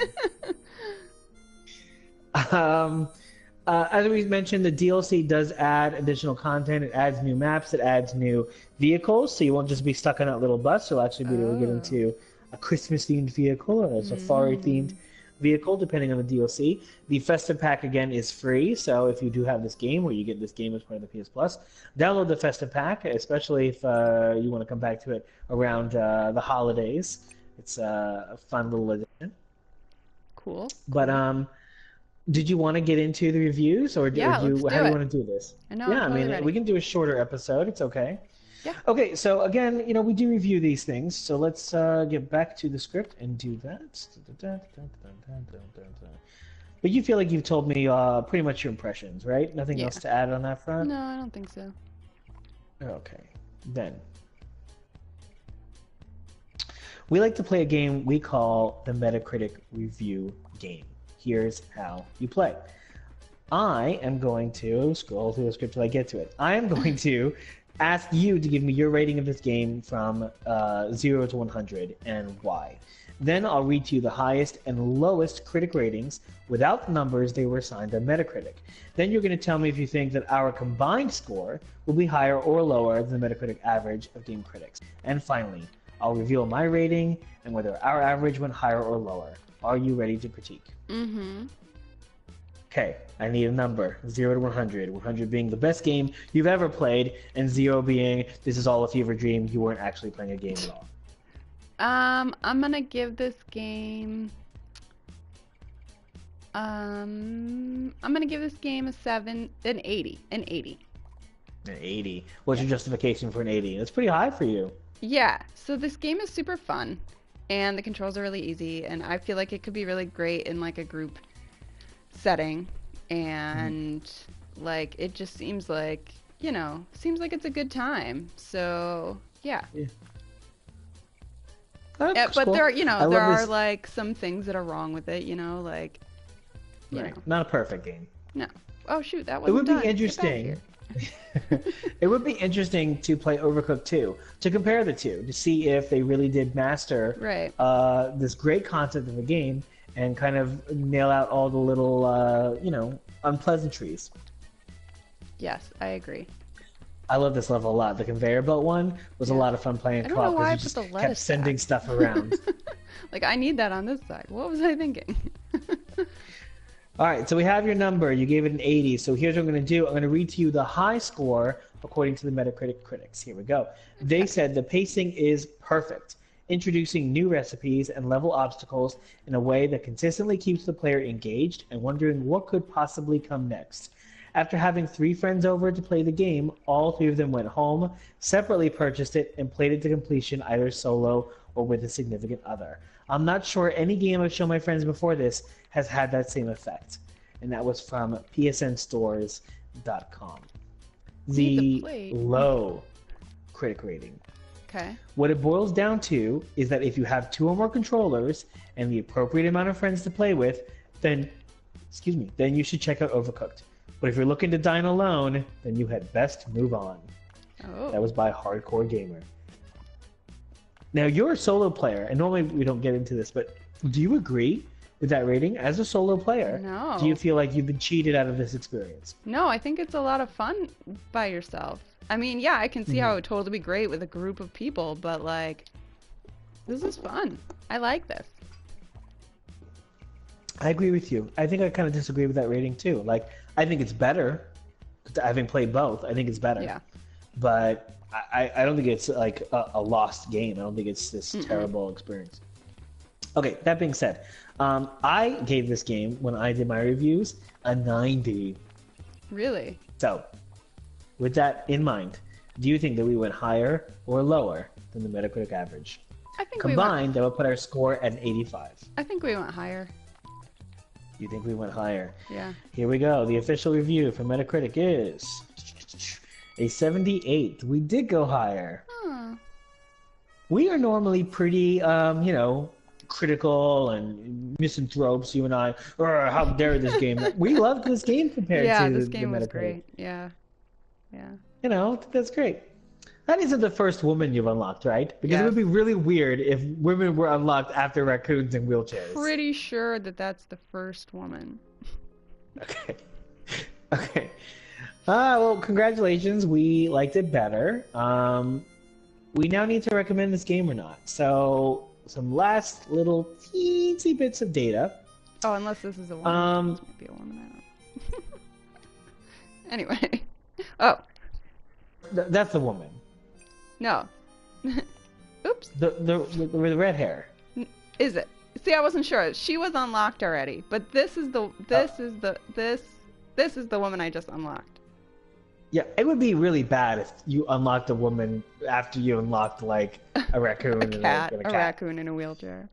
As we mentioned, the DLC does add additional content. It adds new maps. It adds new vehicles, so you won't just be stuck on that little bus. You'll actually be able to get into a Christmas-themed vehicle or a safari-themed vehicle, depending on the DLC. The Festive Pack, again, is free, so if you do have this game, or you get this game as part of the PS Plus, download the Festive Pack, especially if you want to come back to it around the holidays. It's a fun little addition. Cool. But, did you want to get into the reviews, or how do you want to do this? I mean, we can do a shorter episode. It's okay. Yeah. Okay, so again, we do review these things, so let's get back to the script and do that. But you feel like you've told me pretty much your impressions, right? Nothing else to add on that front? No, I don't think so. Okay, then. We like to play a game we call the Metacritic Review Game. Here's how you play. I am going to scroll through the script till I get to it. I am going to ask you to give me your rating of this game from 0 to 100 and why. Then I'll read to you the highest and lowest critic ratings without the numbers they were assigned on Metacritic. Then you're going to tell me if you think that our combined score will be higher or lower than the Metacritic average of game critics. And finally, I'll reveal my rating and whether our average went higher or lower. Are you ready to critique? Mm-hmm. Okay, I need a number. 0 to 100. 100 being the best game you've ever played, and 0 being this is all a fever dream, you weren't actually playing a game at all. I'm gonna give this game... I'm gonna give this game an 80. An 80. An 80. What's your justification for an 80? That's pretty high for you. Yeah, so this game is super fun. And the controls are really easy, and I feel like it could be really great in like a group setting, and like it just seems like it's a good time. So yeah. But cool. There are like some things that are wrong with it, like. Not a perfect game. No. Oh shoot, that wasn't. It would be interesting. It would be interesting to play Overcooked 2, to compare the two, to see if they really did master Right. this great concept of a game and kind of nail out all the little, unpleasantries. Yes, I agree. I love this level a lot. The conveyor belt one was a Yeah. lot of fun playing I don't know co-op why I because you put the just kept lettuce sending back. stuff around. Like, I need that on this side. What was I thinking? All right, so we have your number. You gave it an 80. So here's what I'm going to do. I'm going to read to you the high score according to the Metacritic critics. Here we go. They said the pacing is perfect, introducing new recipes and level obstacles in a way that consistently keeps the player engaged and wondering what could possibly come next. After having 3 friends over to play the game, all 3 of them went home, separately purchased it, and played it to completion either solo or with a significant other. I'm not sure any game I've shown my friends before this has had that same effect. And that was from psnstores.com. Need the The plate. low critic rating. Okay. What it boils down to is that if you have 2 or more controllers and the appropriate amount of friends to play with, then you should check out Overcooked. But if you're looking to dine alone, then you had best move on. Oh. That was by Hardcore Gamer. Now, you're a solo player, and normally we don't get into this, but do you agree with that rating? As a solo player, No. do you feel like you've been cheated out of this experience? No, I think it's a lot of fun by yourself. I mean, yeah, I can see how it would totally be great with a group of people, but like, this is fun. I like this. I agree with you. I think I kind of disagree with that rating too. Like, I think it's better. Having played both, I think it's better. Yeah. But I don't think it's like a lost game. I don't think it's this terrible experience. Okay, that being said, I gave this game, when I did my reviews, a 90. Really? So, with that in mind, do you think that we went higher or lower than the Metacritic average? I think Combined, that would put our score at an 85. I think we went higher. You think we went higher? Yeah. Here we go. The official review from Metacritic is a 78. We did go higher. Huh. We are normally pretty, critical and misanthropes, you and I. How dare this game? We loved this game compared Yeah, to this the game was Metacritic. great. Yeah. Yeah. I think that's great. That isn't the first woman you've unlocked, right? Because it Yes. would be really weird if women were unlocked after raccoons and wheelchairs. Pretty sure that that's the first woman. Okay. Okay. Well, congratulations. We liked it better. We now need to recommend this game or not. So, some last little teensy bits of data. Oh, unless this is a woman. This might be a woman. I don't know. Anyway. Oh, That's the woman. no. Oops. With the red hair. Is it? See, I wasn't sure. She was unlocked already, but this is the woman I just unlocked. Yeah, it would be really bad if you unlocked a woman after you unlocked, like, a raccoon and Cat, a a cat. raccoon in a wheelchair.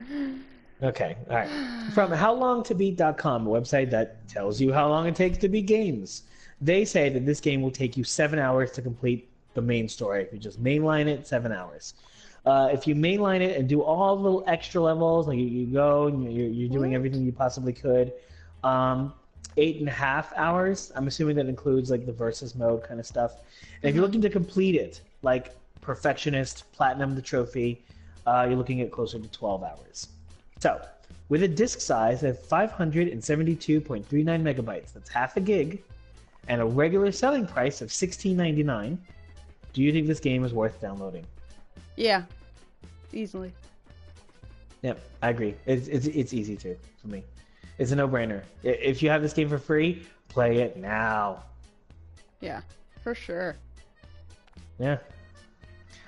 Okay, all right. From howlongtobeat.com, a website that tells you how long it takes to beat games. They say that this game will take you 7 hours to complete the main story. If you just mainline it, 7 hours. If you mainline it and do all the little extra levels, like you go and you're doing everything you possibly could, 8.5 hours. I'm assuming that includes like the versus mode kind of stuff. And if you're looking to complete it, like perfectionist, platinum the trophy, you're looking at closer to 12 hours. So, with a disk size of 572.39 megabytes, that's half a gig, and a regular selling price of $16.99, do you think this game is worth downloading? Yeah, easily. Yep, I agree. It's easy to for me. It's a no-brainer. If you have this game for free, play it now. Yeah, for sure. Yeah.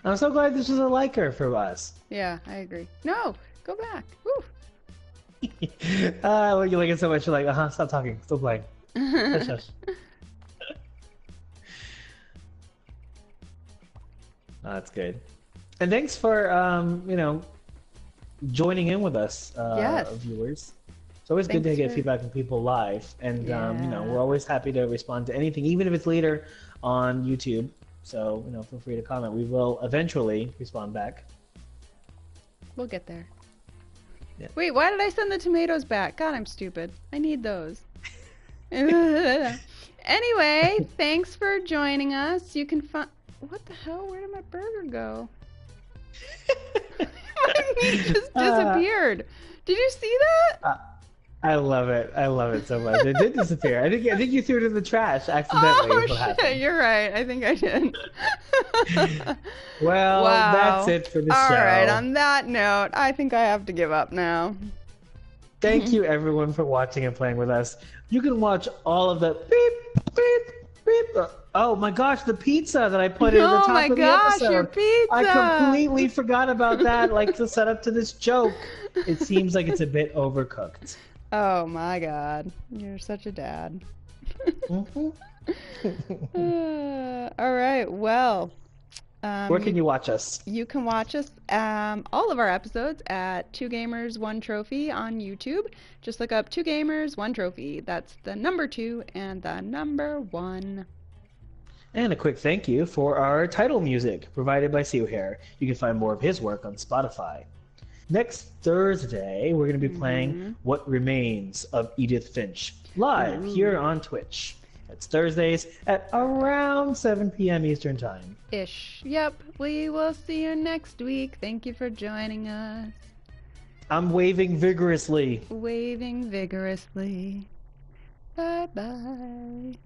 I'm so glad this was a liker for us. Yeah, I agree. No, go back. Woo. Well, you like it so much, you're like, stop talking, still playing. Shush, shush. Oh, that's good. And thanks for, joining in with us, Yes. viewers. It's always good to Thanks get for- feedback from people live. And, Yeah. we're always happy to respond to anything, even if it's later on YouTube. So, feel free to comment. We will eventually respond back. We'll get there. Yeah. Wait, why did I send the tomatoes back? God, I'm stupid. I need those. Anyway, thanks for joining us. You can find. What the hell? Where did my burger go? My meat just uh, disappeared. Did you see that? uh, I love it. I love it so much. It did disappear. I think you threw it in the trash accidentally. Oh Is what shit, happened. you're right. I think I did. Well, that's Wow. it for the All right, show. on that note, I think I have to give up now. Thank you everyone for watching and playing with us. You can watch all of the beep, beep, beep. Oh my gosh, the pizza that I put in at the Oh my top of the gosh, your episode. I pizza! completely forgot about that, like to set up to this joke. It seems like it's a bit overcooked. Oh my god, you're such a dad. Mhm. All right, well, Where you can you watch us? you can watch us all of our episodes at Two Gamers One Trophy on YouTube. Just look up Two Gamers One Trophy. That's the number two and the number one. And a quick thank you for our title music provided by Seal Hair. You can find more of his work on Spotify. Next Thursday, we're going to be playing What Remains of Edith Finch live here Ooh. on Twitch. It's Thursdays at around 7 p.m. Eastern Time. Ish. Yep. We will see you next week. Thank you for joining us. I'm waving vigorously. Waving vigorously. Bye bye.